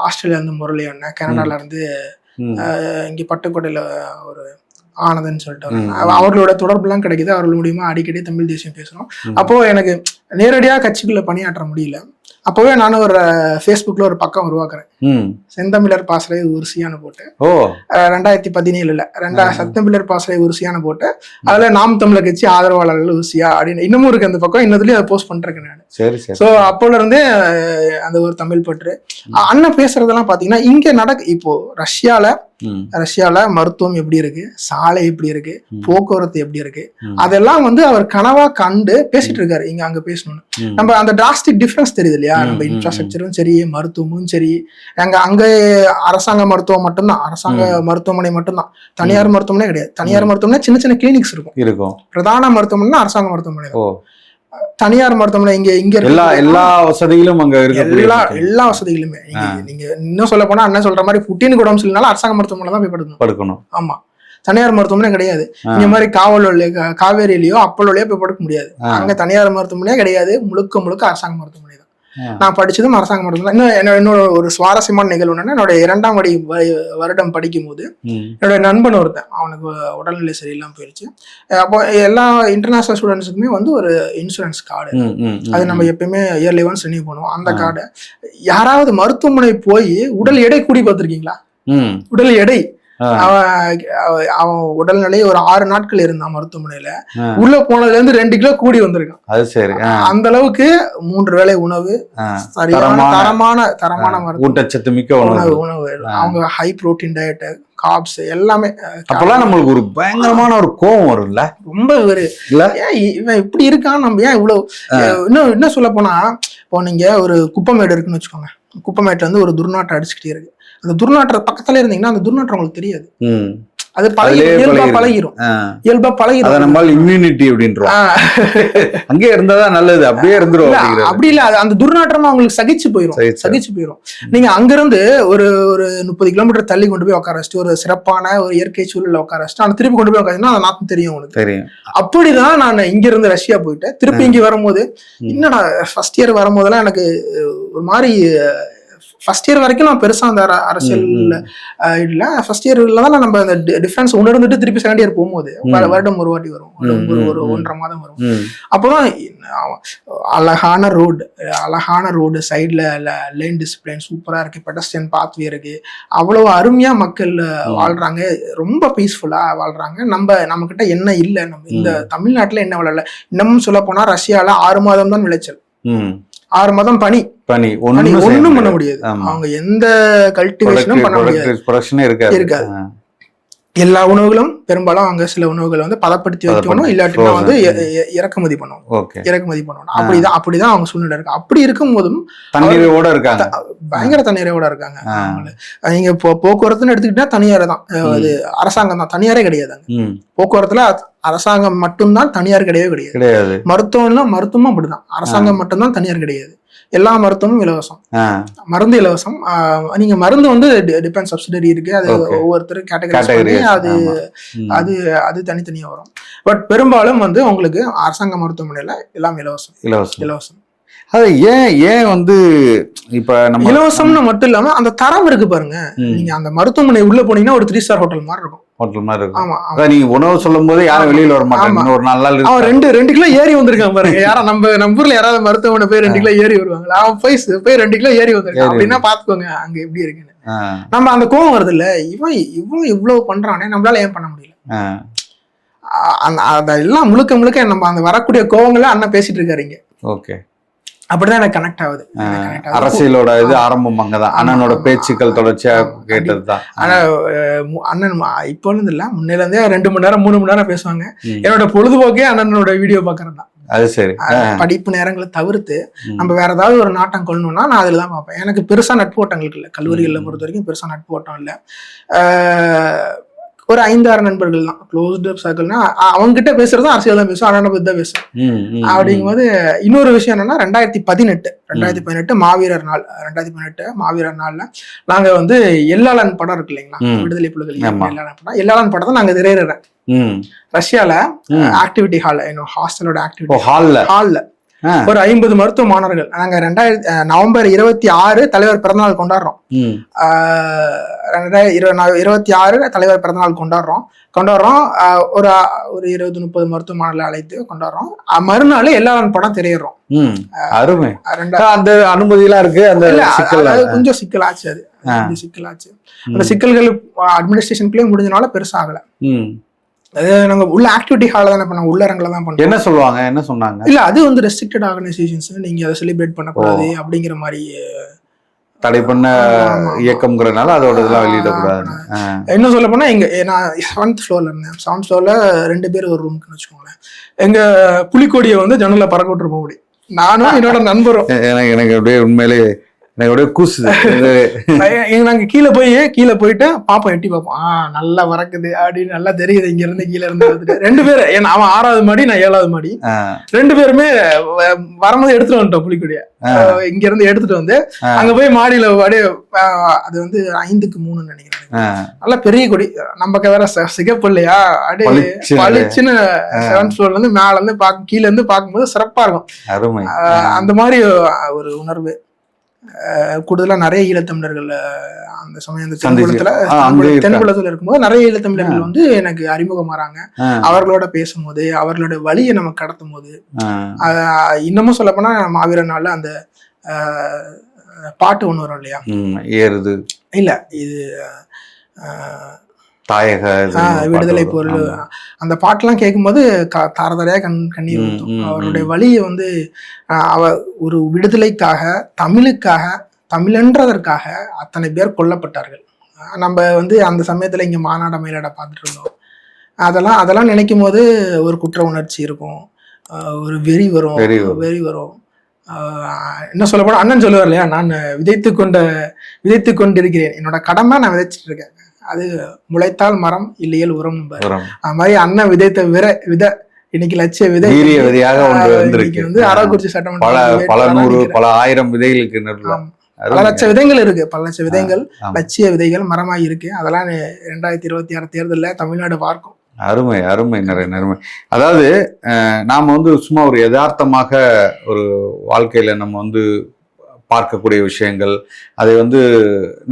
ஆஸ்திரேலியா இருந்து முரளி அண்ணன், கனடால இருந்து இங்க பட்டுக்கோட்டையில ஒரு ஆனந்தன்னு சொல்லிட்டு அவர்களோட தொடர்பு எல்லாம் கிடைக்குது. அவர்கள் மூலியமா அடிக்கடி தமிழ் தேசியம் பேசுறோம். அப்போ எனக்கு நேரடியா கட்சிக்குள்ள பணியாற்ற முடியல. அப்பவே நானும் ஒரு ஃபேஸ்புக்ல ஒரு பக்கம் உருவாக்குறேன், செந்தமிழர் பாசறை உருசியான்னு போட்டு. 2017 செந்தமிழர் பாசறை உருசியான்னு போட்டு அதுல நாம் தமிழர் கட்சி ஆதரவாளர்கள் உருசியா அப்படின்னு இன்னமும் இருக்கு அந்த பக்கம். இன்னதுலயும் அதை போஸ்ட் பண்றேன் நான். சோ அப்போல இருந்தே அந்த ஒரு தமிழ் பற்று. அண்ணன் பேசுறதெல்லாம் பாத்தீங்கன்னா இங்க இப்போ ரஷ்யால மருத்துவம் எப்படி இருக்கு, சாலை எப்படி இருக்கு, போக்குவரத்து எப்படி இருக்கு, அதெல்லாம் வந்து அவர் கனவா கண்டு பேசிட்டு இருக்காரு. அங்க பேசணும்னு நம்ம அந்த டிராஸ்டிக் டிஃபரன்ஸ் தெரியுது இல்லையா. நம்ம இன்ஃப்ராஸ்ட்ரக்சரும் சரி, மருத்துவமும் சரி, அங்க அரசாங்க மருத்துவம் மட்டும்தான், அரசாங்க மருத்துவமனை மட்டும்தான், தனியார் மருத்துவமனை கிடையாது. தனியார் மருத்துவமனை சின்ன சின்ன கிளினிக்ஸ் இருக்கும். பிரதான மருத்துவமனை அரசாங்க மருத்துவமனை. தனியார் மருத்துவமனை இங்க எல்லா வசதிகளும் அங்க இருக்கு. எல்லா வசதிகளுமே நீங்க இன்னும் சொல்ல போனா என்ன சொல்ற மாதிரி புட்டினுக்கு உடம்பு சரியில்லைனாலும் அரசாங்க மருத்துவமனை தான் போய் படுக்கணும். ஆமா, தனியார் மருத்துவமனை கிடையாது. இந்த மாதிரி காவேரியிலயோ அப்பலோலயோ போய் படுக்க முடியாது. அங்க தனியார் மருத்துவமனையே கிடையாது. முழுக்க அரசாங்க மருத்துவமனை தான். நான் படிச்சதும் அரசாங்க மருத்துவமனை. என்னோட ஒரு சுவாரஸ்யமான நிகழ்வு என்னன்னா, என்னோட 2ஆம் வருடம் படிக்கும் போது என்னோட நண்பன் ஒருத்தன், அவனுக்கு உடல்நிலை சரியில்லாம போயிடுச்சு. அப்போ எல்லா இன்டர்நேஷனல் ஸ்டூடெண்ட்ஸுக்குமே வந்து ஒரு இன்சூரன்ஸ் கார்டு, அது நம்ம எப்பயுமே இயர்லி ஒன்ஸ் ரினியூ பண்ணுவோம். அந்த கார்டை யாராவது மருத்துவமனை போய் உடல் எடை கூடி பார்த்திருக்கீங்களா? உடல் எடை அவன் உடல்நிலை ஒரு 6 நாட்கள் இருந்தான் மருத்துவமனையில. உள்ள போனதுல இருந்து 2 கிலோ கூடி வந்திருக்கான். அது சரி. அந்த அளவுக்கு 3 வேளை உணவு, தரமான ஊட்டச்சத்து மிக்க உணவு, அவங்க ஹை புரோட்டீன் டயட், காப்ஸ் எல்லாமே. அப்பெல்லாம் நம்மளுக்கு ஒரு பயங்கரமான ஒரு கோவம் வரும்ல. ரொம்ப இவன் இப்படி இருக்கான், நம்ம ஏன் இவ்வளவு. இன்னும் சொல்ல போனா, இப்போ நீங்க ஒரு குப்பமேடு இருக்குன்னு வச்சுக்கோங்க. குப்பமேட்டுல இருந்து ஒரு துர்நாற்றம் அடிச்சுக்கிட்டே இருக்கு. அந்த துர்நாற்ற பக்கத்துல இருந்தீங்கன்னா அந்த துர்நாற்றம் உங்களுக்கு தெரியாது. அது இயல்பா பழகிரும். இம்யூனிட்டி அப்படின்றோம். அங்கே இருந்தாதான் நல்லது, அப்படியே இருந்துரும். அப்படி இல்ல, அந்த துர்நாற்றமா அவங்களுக்கு சகிச்சு போயிரும். நீங்க அங்கிருந்து ஒரு 30 கிலோமீட்டர் தள்ளி கொண்டு போய் உட்கார வச்சுட்டு ஒரு சிறப்பான ஒரு இயற்கை சூழல உட்கார வச்சுட்டு அந்த திருப்பி கொண்டு போய் உட்காந்துன்னா அந்த நாத்தம் தெரியும் உங்களுக்கு. அப்படிதான் நான் இங்க இருந்து ரஷ்யா போயிட்டு திருப்பி இங்க வரும்போது, என்னடா ஃபர்ஸ்ட் இயர் வரும்போதெல்லாம் எனக்கு ஒரு மாதிரி, ஃபர்ஸ்ட் இயர் வரைக்கும் நான் பெருசா அந்த அரசியல் இல்ல. ஃபர்ஸ்ட் இயர்ல தான் நம்ம அந்த டிஃபரன்ஸ் உணர்ந்துட்டு திருப்பி செகண்ட் இயர் போகும்போது வருடம் ஒரு வாட்டி வரும், ஒரு 1.5 மாதம் வரும். அப்போதான் அழகான ரோடு சைட்ல லேன் டிசிப்ளின் சூப்பரா இருக்கு, பெடஸ்ட்ரியன் பாத்வே இருக்கு, அவ்வளவு அருமையா மக்கள் வாழ்றாங்க, ரொம்ப பீஸ்ஃபுல்லா வாழ்றாங்க. நம்ம கிட்ட என்ன இல்ல, நம்ம இந்த தமிழ்நாட்டுல என்ன வளரல. இன்னமும் சொல்ல போனா ரஷ்யால 6 மாதம் தான் விளைச்சல், 6 மாதம் பனி ஒண்ணும் பண்ண முடியாது. அவங்க எந்த கல்டிவேஷனும் பண்ண முடியாது, இருக்காது. எல்லா உணவுகளும் பெரும்பாலும் அங்க சில உணவுகளை வந்து பதப்படுத்தி வைக்கணும், இல்லாட்டினா வந்து இறக்குமதி பண்ணணும். அப்படிதான் அவங்க சூழ்நிலை இருக்கு. அப்படி இருக்கும் போதும் தண்ணீரோட இருக்காங்க, பயங்கர தண்ணீரோட இருக்காங்க. நீங்க போக்குவரத்துன்னு எடுத்துக்கிட்டா தனியார் தான், அது அரசாங்கம் தான், தனியாரே கிடையாது. போக்குவரத்துல அரசாங்கம் மட்டும்தான், தனியார் கிடையாது. மருத்துவமும் அப்படிதான், அரசாங்கம் மட்டும்தான், தனியார் கிடையாது. எல்லா மருத்துவமும் இலவசம், மருந்து இலவசம். நீங்க மருந்து வந்து டிபெண்ட் சப்சிடரி இருக்கு, அது ஒவ்வொருத்தரும் கேட்டகரி, அது தனித்தனியா வரும். பட் பெரும்பாலும் வந்து உங்களுக்கு அரசாங்க மருத்துவமனையில எல்லாம் இலவசம். அது ஏன் வந்து இப்ப நம்ம இலவசம்னு மட்டும் இல்லாம அந்த தரம் இருக்கு பாருங்க. நீங்க அந்த மருத்துவமனை உள்ள போனீங்கன்னா ஒரு 3 ஸ்டார் ஹோட்டல் மாதிரி இருக்கும். ஆமா, நீங்க உணவு சொல்லும் போது யாரும் வெளியில வர மாட்டாங்க. ஒரு 4 நாள் அவன் 2 கிலோ ஏறி வந்திருக்கான் பாருங்க. யாரும் நம்ம ஊர்ல யாராவது மருத்துவமனை போய் 2 கிலோ ஏறி வருவாங்களா? அவன் போய் 2 கிலோ ஏறி வந்திருக்கான் அப்படின்னா பாத்துக்கோங்க அங்க எப்படி இருக்குன்னு. நம்ம அந்த கோவம் வருது இல்ல, இவன் இவ்வளவு பண்றானே, நம்மளால ஏன் பண்ண முடியல? அதெல்லாம் முழுக்க நம்ம அந்த வரக்கூடிய கோவங்களை அண்ணன் பேசிட்டு இருக்காரு இங்க. ஓகே, அப்படிதான் எனக்கு கனெக்ட் ஆகுது. அரசியலோட இது ஆரம்பம் அங்கதான். அண்ணனோட பேச்சுக்கள் தொடர்ச்சியா கேட்டதுதான். ஆனா அண்ணன் இப்போ இருந்து இல்ல, முன்னில இருந்தே 2 மணி நேரம் 3 மணி நேரம் பேசுவாங்க. என்னோட பொழுதுபோக்கே அண்ணனோட வீடியோ பாக்குறது தான். அது சரி. படிப்பு நேரங்களை தவிர்த்து நம்ம வேற ஏதாவது ஒரு நாட்டம் கொள்ளணும்னா நான் அதுல தான் பார்ப்பேன். எனக்கு பெருசா நட்பு ஓட்டங்கள் இல்லை, கல்லூரிகளில் பொறுத்த வரைக்கும் பெருசா நட்பு ஓட்டம் இல்லை. ஒரு 5-6 நண்பர்கள் தான் க்ளோஸ்டு சர்க்கிள்னா, அவங்க கிட்ட பேசுறது அரசியல் தான் பேசுவோம், அண்ணனை பத்தி தான் பேசுவோம். அப்படிங்கும்போது இன்னொரு விஷயம் என்னன்னா 2018 மாவீரர் நாள், 2018 மாவீரர் நாள்ல நாங்க வந்து எல்லாளன் படம் இருக்கு இல்லைங்களா, விடுதலை புலிகள் எல்லாளன் படம், எல்லாளன் படத்தை நாங்க திரையிடுறேன் ரஷ்யால ஆக்டிவிட்டி ஹால், ஹாஸ்டலோட ஆக்டிவிட்டி ஹால்ல ஒரு 50 மருத்துவ மாணவர்கள் நாங்க நவம்பர் 26 தலைவர் பிறந்தநாள் கொண்டாடுறோம். 2026 தலைவர் பிறந்தநாள் கொண்டாடுறோம். ஒரு 20-30 மருத்துவ மாணவர்களை அழைத்து கொண்டாடுறோம். மறுநாள் எல்லாரும் படம் திரையிடுறோம். அருமை. அந்த அனுமதி எல்லாம் இருக்கு. அந்த கொஞ்சம் சிக்கலாச்சு, அது கொஞ்சம் சிக்கலாச்சு. அந்த சிக்கல்கள் அட்மினிஸ்ட்ரேஷனுக்குள்ளே முடிஞ்சனால பெருசாகல. அது நாங்க உள்ள ஆக்டிவிட்டி ஹால தானே பண்ணோம், உள்ளரங்களை தான் பண்ணோம். என்ன சொல்லுவாங்க, என்ன சொன்னாங்க? இல்ல அது வந்து ரெஸ்ட்ரிக்டட் ஆர்கனைசேஷன்ஸ், நீங்க அதை செலிப்ரேட் பண்ணக்கூடாது அப்படிங்கிற மாதிரி தடை பண்ண இயக்கம்ங்கிறதுனால அதோட இதெல்லாம் வெளியிடக்கூடாது. இன்னும் சொல்ல போனா நான் 7th ஃப்ளோர்ல இருந்தேன். 7th ஃப்ளோர்ல 2 பேர் ஒரு ரூமுக்குன்னு வச்சுக்கோங்களேன். எங்க புலிக்கொடியை வந்து ஜன்னல்ல பறக்க விட்டுரு போக முடியும், நானும் என்னோட நண்பரும். எனக்கு அப்படியே உண்மையிலே கூசுது. நாங்க கீழே போயிட்டு பாப்போம், எட்டி பார்ப்போம், நல்லா வரக்குது அப்படின்னு நல்லா தெரியுது. இங்க இருந்து கீழே இருந்து 2 பேரு, அவன் 6வது மாடி, நான் 7வது மாடி, 2 பேருமே வரும்போது எடுத்துட்டு வந்துட்டோம் புலிக்குடிய. இங்க இருந்து எடுத்துட்டு வந்து அங்க போய் மாடியில அப்படியே, அது வந்து 5-3 நினைக்கிறேன், நல்லா பெரிய கொடி, நமக்கு வேற சிகப்பு இல்லையா, அப்படியே பளிச்சுன்னு 7th ஃப்ளோர்ல இருந்து மேல இருந்து கீழே இருந்து பார்க்கும்போது சிறப்பா இருக்கும். அந்த மாதிரி ஒரு உணர்வு. கூடுதலா நிறைய ஈழத்தமிழர்கள் அந்த சமயம் தென்குளத்துல இருக்கும்போது நிறைய ஈழத்தமிழர்கள் வந்து எனக்கு அறிமுகமாறாங்க. அவர்களோட பேசும்போது, அவர்களோட வழியை நம்ம கடத்தும் போது, இன்னமும் சொல்ல போனா மாவீரர் நாள்ல அந்த பாட்டு ஒண்ணு வரும் இல்லையா, ஏறுது இல்ல இது தாயக விடுதலை பொருள், அந்த பாட்டெல்லாம் கேட்கும்போது தாரதாரையா கண்ணீர் ஊத்தும். அவருடைய வழியை வந்து ஒரு விடுதலைக்காக, தமிழுக்காக, தமிழன்றதற்காக அத்தனை பேர் கொல்லப்பட்டார்கள். நம்ம வந்து அந்த சமயத்துல இங்க மாநாட மயிலாட பார்த்துட்டு இருந்தோம். அதெல்லாம் நினைக்கும் போது ஒரு குற்ற உணர்ச்சி இருக்கும், ஒரு வெறி வரும். என்ன சொல்ல போனா அண்ணன் சொல்லுவார் இல்லையா, நான் விதைத்து கொண்டிருக்கிறேன், என்னோட கடமை நான் விதைச்சிட்டு இருக்கேன், அது முளைத்தால் மரம் இல்லையல் உரம். அது மாதிரி அண்ணன் விதைத்த விதை இன்னைக்கு லட்சிய விதை வந்து அரவக்குறிச்சி சட்டமன்ற பல 100 பல 1000 விதைகளுக்கு பல லட்ச விதைகள் இருக்கு, பல லட்ச விதைகள், லட்சிய விதைகள் மரமாய் இருக்கு. அதெல்லாம் 2026 தேர்தலில் தமிழ்நாடு பார்க்கும். அருமை அருமை, நிறைய அருமை. அதாவது நாம வந்து சும்மா ஒரு யதார்த்தமாக ஒரு வாழ்க்கையில நம்ம வந்து பார்க்கக்கூடிய விஷயங்கள், அதை வந்து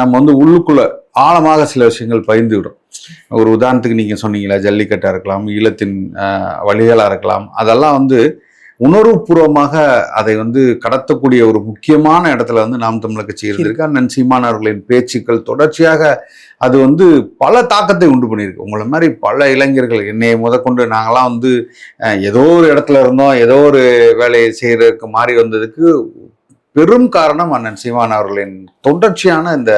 நம்ம வந்து உள்ளுக்குள்ள ஆழமாக சில விஷயங்கள் பகிர்ந்து விடும். ஒரு உதாரணத்துக்கு நீங்க சொன்னீங்களா, ஜல்லிக்கட்டா இருக்கலாம், ஈழத்தின் வழிகளா இருக்கலாம், அதெல்லாம் வந்து உணர்வுபூர்வமாக அதை வந்து கடத்தக்கூடிய ஒரு முக்கியமான இடத்துல வந்து நாம் தமிழர் கட்சி இருந்திருக்கு. அண்ணன் சீமான் அவர்களின் பேச்சுக்கள் தொடர்ச்சியாக அது வந்து பல தாக்கத்தை உண்டு பண்ணியிருக்கு. உங்களை மாதிரி பல இளைஞர்கள், என்னைய முதற்கொண்டு நாங்களாம் வந்து ஏதோ ஒரு இடத்துல இருந்தோம், ஏதோ ஒரு வேலையை செய்யறதுக்கு மாறி வந்ததுக்கு பெரும் காரணம் அண்ணன் சீமான் அவர்களின் தொடர்ச்சியான இந்த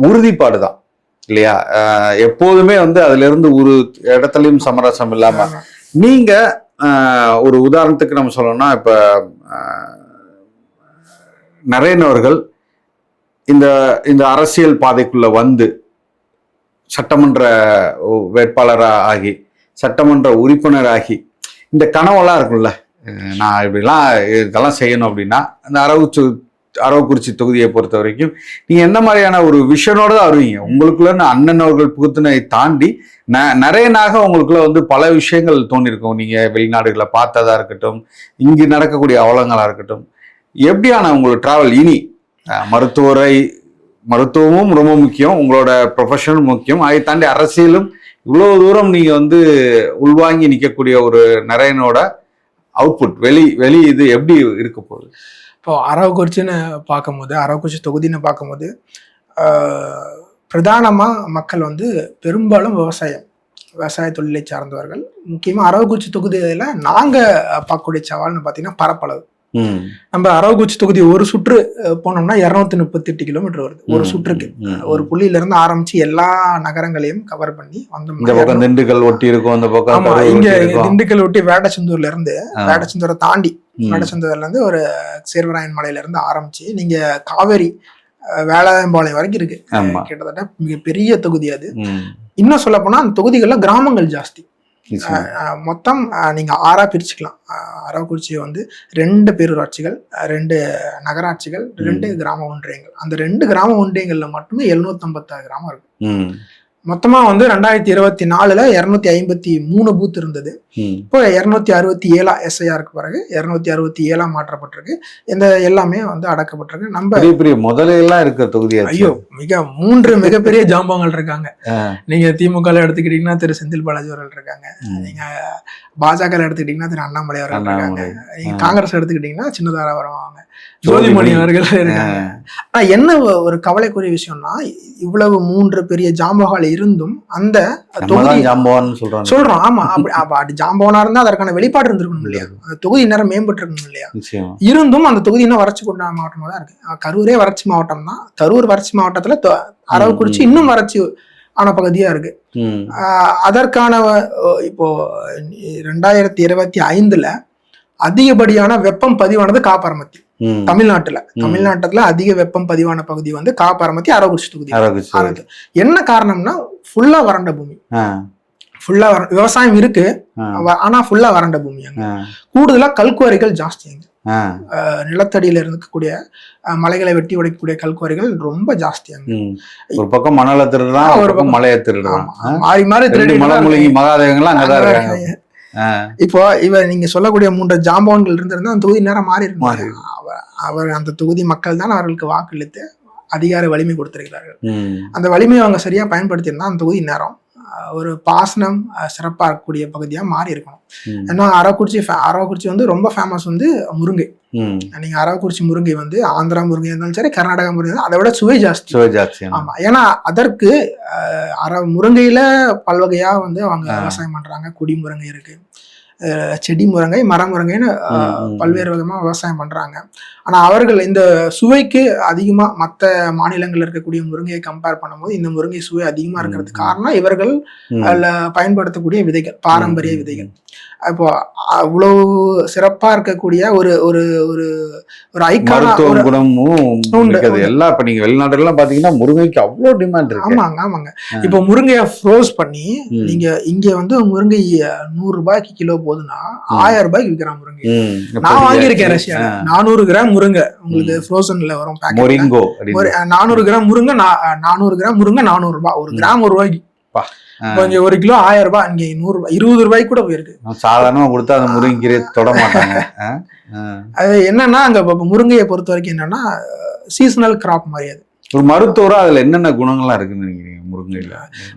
உறுதிப்பாடு தான் இல்லையா? எப்போதுமே வந்து அதுல இருந்து ஒரு இடத்துலயும் சமரசம் இல்லாம. நீங்க ஒரு உதாரணத்துக்கு நம்ம சொல்லணும்னா, இப்ப நரேன் அவர்கள் இந்த அரசியல் பாதைக்குள்ள வந்து சட்டமன்ற வேட்பாளராக ஆகி, சட்டமன்ற உறுப்பினராகி, இந்த கனவெல்லாம் இருக்கும்ல, நான் இப்படிலாம் இதெல்லாம் செய்யணும் அப்படின்னா, அந்த அரவக்குறிச்சி தொகுதியை பொறுத்த வரைக்கும் நீங்க என்ன மாதிரியான ஒரு விஷனோட தான் வருவீங்க? உங்களுக்குள்ள அண்ணன் அவர்கள் புகுத்தினை தாண்டி நிறையனாக உங்களுக்குள்ள வந்து பல விஷயங்கள் தோணிருக்கும். நீங்க வெளிநாடுகளை பார்த்ததா இருக்கட்டும், இங்கு நடக்கக்கூடிய அவலங்களா இருக்கட்டும், எப்படியான உங்களோட டிராவல் இனி மருத்துவமும் ரொம்ப முக்கியம், உங்களோட ப்ரொஃபஷனும் முக்கியம், அதை தாண்டி அரசியலும் இவ்வளவு தூரம் நீங்க வந்து உள்வாங்கி நிற்கக்கூடிய ஒரு நரேனோட அவுட்புட் வெளி இது எப்படி இருக்க போகுது? இப்போ அரவக்குறிச்சின்னு பார்க்கும்போது, அரவக்குறிச்சி தொகுதின்னு பார்க்கும்போது, பிரதானமாக மக்கள் வந்து பெரும்பாலும் விவசாய தொழிலை சார்ந்தவர்கள். முக்கியமாக அரவக்குறிச்சி தொகுதியில் நாங்கள் பார்க்கக்கூடிய சவால்னு பார்த்தீங்கன்னா பரப்பளவு. நம்ம அரவக்குறிச்சி தொகுதி ஒரு சுற்று போனோம்னா 238 கிலோமீட்டர் வருது ஒரு சுற்றுக்கு. ஒரு புள்ளியில இருந்து ஆரம்பிச்சு எல்லா நகரங்களையும் கவர் பண்ணி வந்தோம். திண்டுக்கல் ஒட்டி இருக்கும் அந்த பக்கம். ஆமா, இங்க திண்டுக்கல் ஒட்டி வேடச்சந்தூர்ல இருந்து, வேடச்சந்தூரை தாண்டி, வேடச்சந்தூர்ல இருந்து ஒரு சேர்வராயன் மலையில இருந்து ஆரம்பிச்சு நீங்க காவேரி வேளாம்பாளையம் வரைக்கும் இருக்கு. கிட்டத்தட்ட மிகப்பெரிய தொகுதி அது. இன்னும் சொல்ல போனா அந்த தொகுதிகள்ல கிராமங்கள் ஜாஸ்தி. மொத்தம் நீங்க 6 பிரிச்சுக்கலாம். அரவக்குறிச்சி வந்து 2 பேரூராட்சிகள், 2 நகராட்சிகள், 2 கிராம ஒன்றியங்கள். அந்த 2 கிராம ஒன்றியங்கள்ல மட்டுமே 756 கிராமம் இருக்கு. மொத்தமா வந்து 2024 253 பூத் இருந்தது. இப்போ 267 எஸ்ஐஆருக்கு பிறகு 267 மாற்றப்பட்டிருக்கு. இந்த எல்லாமே வந்து அடக்கப்பட்டிருக்கு. நம்ம பெரிய முதல்ல எல்லாம் இருக்க தொகுதி. ஐயோ, 3 மிகப்பெரிய ஜாம்பவங்கள் இருக்காங்க. நீங்க திமுக எடுத்துக்கிட்டீங்கன்னா திரு செந்தில் பாலாஜி அவர்கள் இருக்காங்க. நீங்க பாஜக எடுத்துக்கிட்டீங்கன்னா திரு அண்ணாமலை அவர்கள் இருக்காங்க. நீங்க காங்கிரஸ் எடுத்துக்கிட்டீங்கன்னா சின்னதாரா வருவாங்க, ஜோதிமணி அவர்கள் இருக்காங்க. ஆனா என்ன ஒரு கவலைக்குரிய விஷயம்னா, இவ்வளவு 3 பெரிய ஜாம்பவான்கள் இருந்தும் அந்த தொகுதி சொல்றோம். ஆமா, அப்படி ஜாம்பவானா இருந்தா அதற்கான வெளிப்பாடு இருந்திருக்கணும் இல்லையா? அந்த தொகுதி நேரம் மேம்பட்டு இருக்கணும் இல்லையா? இருந்தும் அந்த தொகுதி இன்னும் வறட்சி கொண்ட மாவட்டமா தான் இருக்கு. கரூரே வறட்சி மாவட்டம் தான். கரூர் வறட்சி மாவட்டத்துல அரவக்குறிச்சி இன்னும் வறட்சி ஆன பகுதியா இருக்கு. அதற்கான இப்போ 2025 அதிகப்படியான வெப்பம் பதிவானது காப்பரமத்தி. தமிழ்நாட்டுல அதிக வெப்பம் பதிவான பகுதி வந்து காப்பரமத்தி, அரவக்குறிச்சி தொகுதி. என்ன காரணம்னா, ஃபுல்லா வறண்ட பூமி. ஃபுல்லா விவசாயம் இருக்கு, ஆனா ஃபுல்லா வறண்ட பூமி. அங்க கூடுதலா கல்குவாரிகள் ஜாஸ்தி. அங்க நிலத்தடியில இருக்கக்கூடிய மலைகளை வெட்டி உடைக்கக்கூடிய கல்குவாரிகள் ரொம்ப ஜாஸ்தி. அங்க ஒரு பக்கம் மணலை திருடுறான், ஒரு பக்கம் மலையை திருடுறான். மாறி மாறி திருடி மகாதேவங்கள்லாம் அங்கதான் இருக்காங்க. இப்போ நீங்க சொல்லக்கூடிய 3 ஜாம்பவான்கள் இருந்திருந்தா அந்த தொகுதி நேரம் மாறி இருக்கும். அவர் அந்த தொகுதி மக்கள் தான் அவர்களுக்கு வாக்களித்து அதிகார வலிமை கொடுத்திருக்கிறார்கள். அந்த வலிமையை அவங்க சரியா பயன்படுத்தியிருந்தா அந்த தொகுதி நேரம் ஒரு பாசனம் சிறப்பா இருக்கக்கூடிய பகுதியா மாறி இருக்கணும். ஏன்னா அரவக்குறிச்சி வந்து ரொம்ப ஃபேமஸ் வந்து முருங்கை. நீங்க அரவக்குறிச்சி முருங்கை வந்து ஆந்திரா முருங்கை இருந்தாலும் சரி, கர்நாடகா முருங்கை, அதை விட சுவை ஜாஸ்தி. ஆமா, ஏன்னா அதற்கு முருங்கையில பல்வகையா வந்து அவங்க விவசாயம் பண்றாங்க. கொடி முருங்கை இருக்கு, செடி முருங்கை, மரமுருங்கைன்னு பல்வேறு விதமா விவசாயம் பண்றாங்க. ஆனா அவர்கள் இந்த சுவைக்கு அதிகமா மற்ற மாநிலங்கள்ல இருக்கக்கூடிய முருங்கையை கம்பேர் பண்ணும்போது இந்த முருங்கை சுவை அதிகமா இருக்கிறதுக்கு காரணம் இவர்கள் அதுல பயன்படுத்தக்கூடிய விதைகள், பாரம்பரிய விதைகள். இப்போ அவ்வளவு சிறப்பா இருக்கக்கூடிய ஒரு ஒரு ஒரு ஒரு ஐக்கான குணமும் எல்லாம். இப்ப நீங்க வெளிநாட்டுல பாத்தீங்கன்னா முருங்கைக்கு அவ்வளவு டிமாண்ட் இருக்கு. ஆமாங்க. இப்போ முருங்கைய ஃப்ரோஸ் பண்ணி நீங்க இங்க வந்து முருங்கை 100 ரூபாய்க்கு கிலோ போதுன்னா 1000 ரூபாய்க்கு விற்கிறான் முருங்கை. நான் வாங்கியிருக்கேன் ரஷ்யா. 400 கிராம் முருங்கை உங்களுக்கு ஃப்ரோசன்ல வரும். 400 கிராம் முருங்கை 400 ரூபாய். ஒரு கிராம் 1 ரூபாய்க்கு. கொஞ்சம் 1 கிலோ 1000 ரூபாய். இங்க 120 ரூபாய்க்கு கூட போயிருக்கு. சாதாரணமா கொடுத்தா அந்த முருங்கை தொட மாட்டாங்க. அது என்னன்னா, அங்க முருங்கையை பொறுத்த வரைக்கும் என்னன்னா சீசனல் கிராப் மாதிரி. அது ஒரு மருத்துவரா அதுல என்னென்ன குணங்கள்லாம் இருக்குன்னு நினைக்கிறீங்க?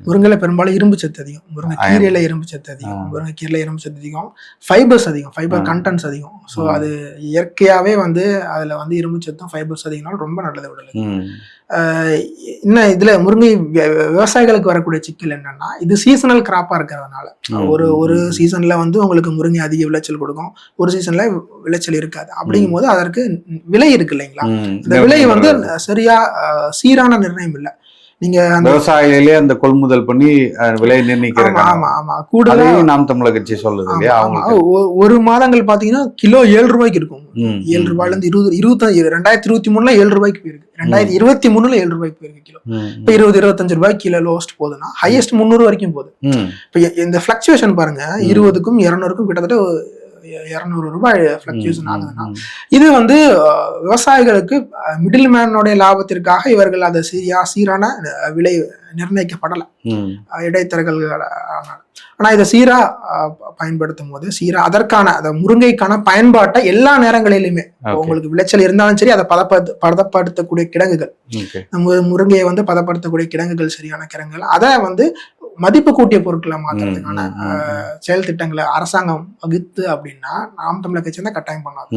முருங்கையில பெரும்பாலும் இரும்பு சத்து அதிகம். முருங்கைக்கீரையில இரும்பு சத்து அதிகம். முருங்கைக்கீரையில இரும்பு சத்து அதிகம். ஃபைபர்ஸ் அதிகம், ஃபைபர் கண்டென்ட்ஸ் அதிகம். ஸோ அது இயற்கையாவே வந்து அதுல வந்து இரும்பு சத்தும் ஃபைபர்ஸ் அதிகம்னாலும் ரொம்ப நல்லது உடலுக்கு. இன்னும் இதுல முருங்கை விவசாயிகளுக்கு வரக்கூடிய சிக்கல் என்னன்னா, இது சீசனல் கிராப்பா இருக்கிறதுனால ஒரு சீசன்ல வந்து உங்களுக்கு முருங்கை அதிக விளைச்சல் கொடுக்கும், ஒரு சீசன்ல விளைச்சல் இருக்காது. அப்படிங்கும் போது அதற்கு விலை இருக்கு இல்லைங்களா? இந்த விலை வந்து சரியா சீரான நிர்ணயம் இல்லை. நீங்க விவசாயிகளே அந்த கொள்முதல் பண்ணி விலை நிர்ணயிக்கிறாங்க. ஆமா, கூடுதலா நாம் தமிழர் கட்சி சொல்லுது இல்லையா? ஒரு மாதங்கள் பாத்தீங்கன்னா கிலோ 7 ரூபாய்க்கு இருக்கும். 7 ரூபாயில இருந்து 2023 7 ரூபாய்க்கு போயிருக்கு. 2023 7 ரூபாய்க்கு போயிருக்கு கிலோ. இப்ப 20-25 ரூபாய்க்கு கிலோ லோஸ்ட் போகுதுன்னா ஹையஸ்ட் 300 வரைக்கும் போகுது. இப்ப இந்த பிளக்சுவேஷன் பாருங்க, 20க்கும் 200க்கும் கிட்டத்தட்ட 200 ரூபாய் பிளக்சுவேஷன் ஆகுதுன்னா, இது வந்து விவசாயிகளுக்கு மிடில் மேனோடைய லாபத்திற்காக இவர்கள் அதை சீரான விலை நிர்ணயிக்கப்படல, இடைத்தரகர்கள். ஆனா இதை சீரா பயன்படுத்தும் போது அதற்கான முருங்கைக்கான பயன்பாட்டை எல்லா நேரங்களிலுமே உங்களுக்கு விளைச்சல் இருந்தாலும் சரி, அதை பதப்படுத்தக்கூடிய கிடங்குகள், முருங்கையை வந்து பதப்படுத்தக்கூடிய கிடங்குகள், சரியான கிடங்குகள், அதை வந்து மதிப்பு கூட்டிய பொருட்களை மாற்றுறதுக்கான செயல் திட்டங்களை அரசாங்கம் வகுத்து அப்படின்னா நாம் தமிழர் கட்சி தான் கட்டாயம் பண்ணோம்.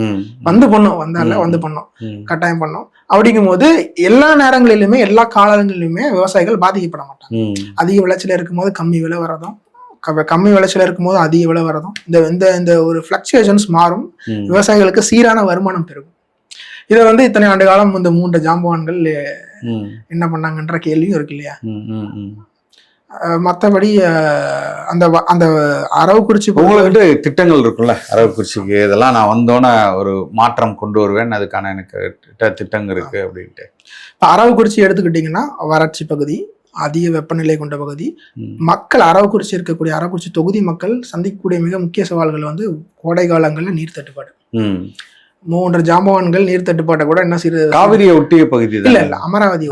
கட்டாயம் பண்ணோம். அப்படிங்கும் போது எல்லா நேரங்களிலுமே எல்லா காலங்களிலுமே விவசாயிகள் பாதிக்கப்பட மாட்டாங்க. அதிக விளைச்சல் இருக்கும் போது கம்மி விலை வரதும், கம்மி விளைச்சல இருக்கும்போது அதிக விலை வரதும் இந்த இந்த இந்த ஒரு ஃபிளக்சுவேஷன்ஸ் மாறும். விவசாயிகளுக்கு சீரான வருமானம் பெருகும். இதை வந்து இத்தனை ஆண்டு காலம் இந்த 3 ஜாம்பவான்கள் என்ன பண்ணாங்கன்ற கேள்வியும் இருக்கு இல்லையா. மற்றபடி அந்த அந்த அரவக்குறிச்சி உங்களுக்கு திட்டங்கள் இருக்குல்ல, அரவக்குறிச்சிக்கு இதெல்லாம் நான் வந்தோன்னே ஒரு மாற்றம் கொண்டு வருவேன், அதுக்கான எனக்கு திட்டங்கள் இருக்கு அப்படின்ட்டு. இப்போ அரவக்குறிச்சி எடுத்துக்கிட்டிங்கன்னா வறட்சி பகுதி, அதிக வெப்பநிலை கொண்ட பகுதி. மக்கள் அரவக்குறிச்சி இருக்கக்கூடிய அரவக்குறிச்சி தொகுதி மக்கள் சந்திக்கக்கூடிய மிக முக்கிய சவால்கள் வந்து கோடை காலங்களில் நீர் தட்டுப்பாடு. 3 ஜாம்பவான்கள் நீர் தட்டுப்பாட்டை கூட என்ன செய்யுது, காவிரியை ஒட்டிய பகுதி இல்ல அமராவதி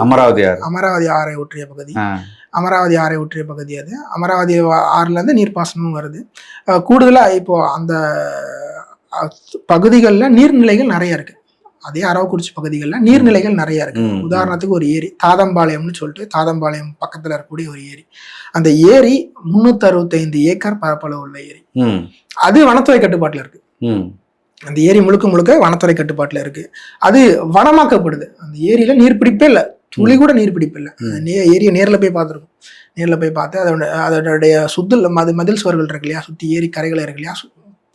அமராவதி ஆறை ஒற்றிய பகுதி. அமராவதி ஆறை ஒற்றிய பகுதி அது. அமராவதி ஆறுல இருந்து நீர்ப்பாசனமும் வருது. கூடுதலா இப்போ அந்த பகுதிகளில் நீர்நிலைகள் நிறைய இருக்கு. அதே அரவக்குறிச்சி பகுதிகளில் நீர்நிலைகள் நிறைய இருக்கு. உதாரணத்துக்கு ஒரு ஏரி தாதம்பாளையம்னு சொல்லிட்டு, தாதம்பாளையம் பக்கத்துல இருக்கக்கூடிய ஒரு ஏரி. அந்த ஏரி 365 ஏக்கர் பரப்பளவு உள்ள ஏரி. அது வனத்துறை கட்டுப்பாட்டுல இருக்கு. அந்த ஏரி முழுக்க முழுக்க வனத்துறை கட்டுப்பாட்டுல இருக்கு. அது வனமாக்கப்படுது. அந்த ஏரியில நீர் பிடிப்பே இல்லை, துளி கூட நீர் பிடிப்பு இல்லை. ஏரியை நேரில் போய் பார்த்துருக்கும். நேரில் போய் பார்த்து அதோடைய மதில் சுவர்கள் இருக்கு இல்லையா, சுற்றி ஏரி கரைகள் இருக்கு இல்லையா,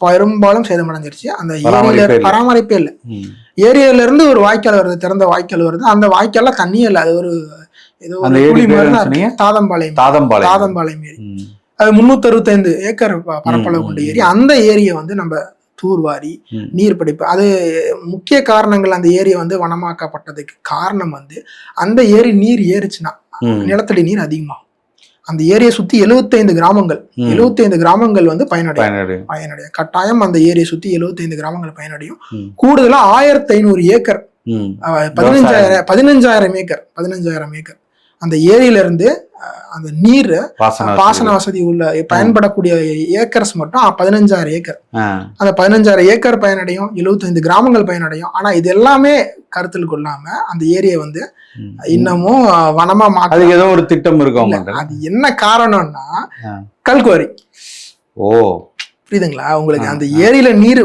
பெரும்பாலும் சேதமடைஞ்சிருச்சு. அந்த ஏரியில பராமரிப்பே இல்லை. ஏரியில இருந்து ஒரு வாய்க்கால் வருது, திறந்த வாய்க்கால் வருது. அந்த வாய்க்கால தண்ணியே இல்லை. அது ஒரு ஏதோ தாதம்பாளையம் ஏரி. அது 365 ஏக்கர் பரப்பளவு கொண்ட ஏரி. அந்த ஏரியை வந்து நம்ம தூர்வாரி நீர் பிடிப்பு, அது முக்கிய காரணங்கள். அந்த ஏரி வந்து வனமாக்கப்பட்டதுக்கு காரணம் வந்து அந்த ஏரி நீர் ஏறிச்சுன்னா நிலத்தடி நீர் அதிகமாகும். அந்த ஏரியை சுத்தி 75 கிராமங்கள் வந்து பயனடைய கட்டாயம். அந்த ஏரியை சுத்தி 75 கிராமங்கள் பயனடையும். கூடுதலா 1500 ஏக்கர் 15,000 ஏக்கர் அந்த ஏரியில இருந்து அந்த நீர் பாசன வசதி உள்ள பயன்படக்கூடிய ஏக்கர்ஸ் மட்டும் 15,000 ஏக்கர். அந்த 15,000 ஏக்கர் பயனடையும், 75 கிராமங்கள் பயனடையும். ஆனா இது எல்லாமே கருத்தில் கொள்ளாம அந்த ஏரியை வந்து இன்னமும் வனமா மாற்ற ஏதோ ஒரு திட்டம் இருக்கும். அது என்ன காரணம்னா கல்குவாரி. புரியுதுங்களா உங்களுக்கு? அந்த ஏரியில நீர்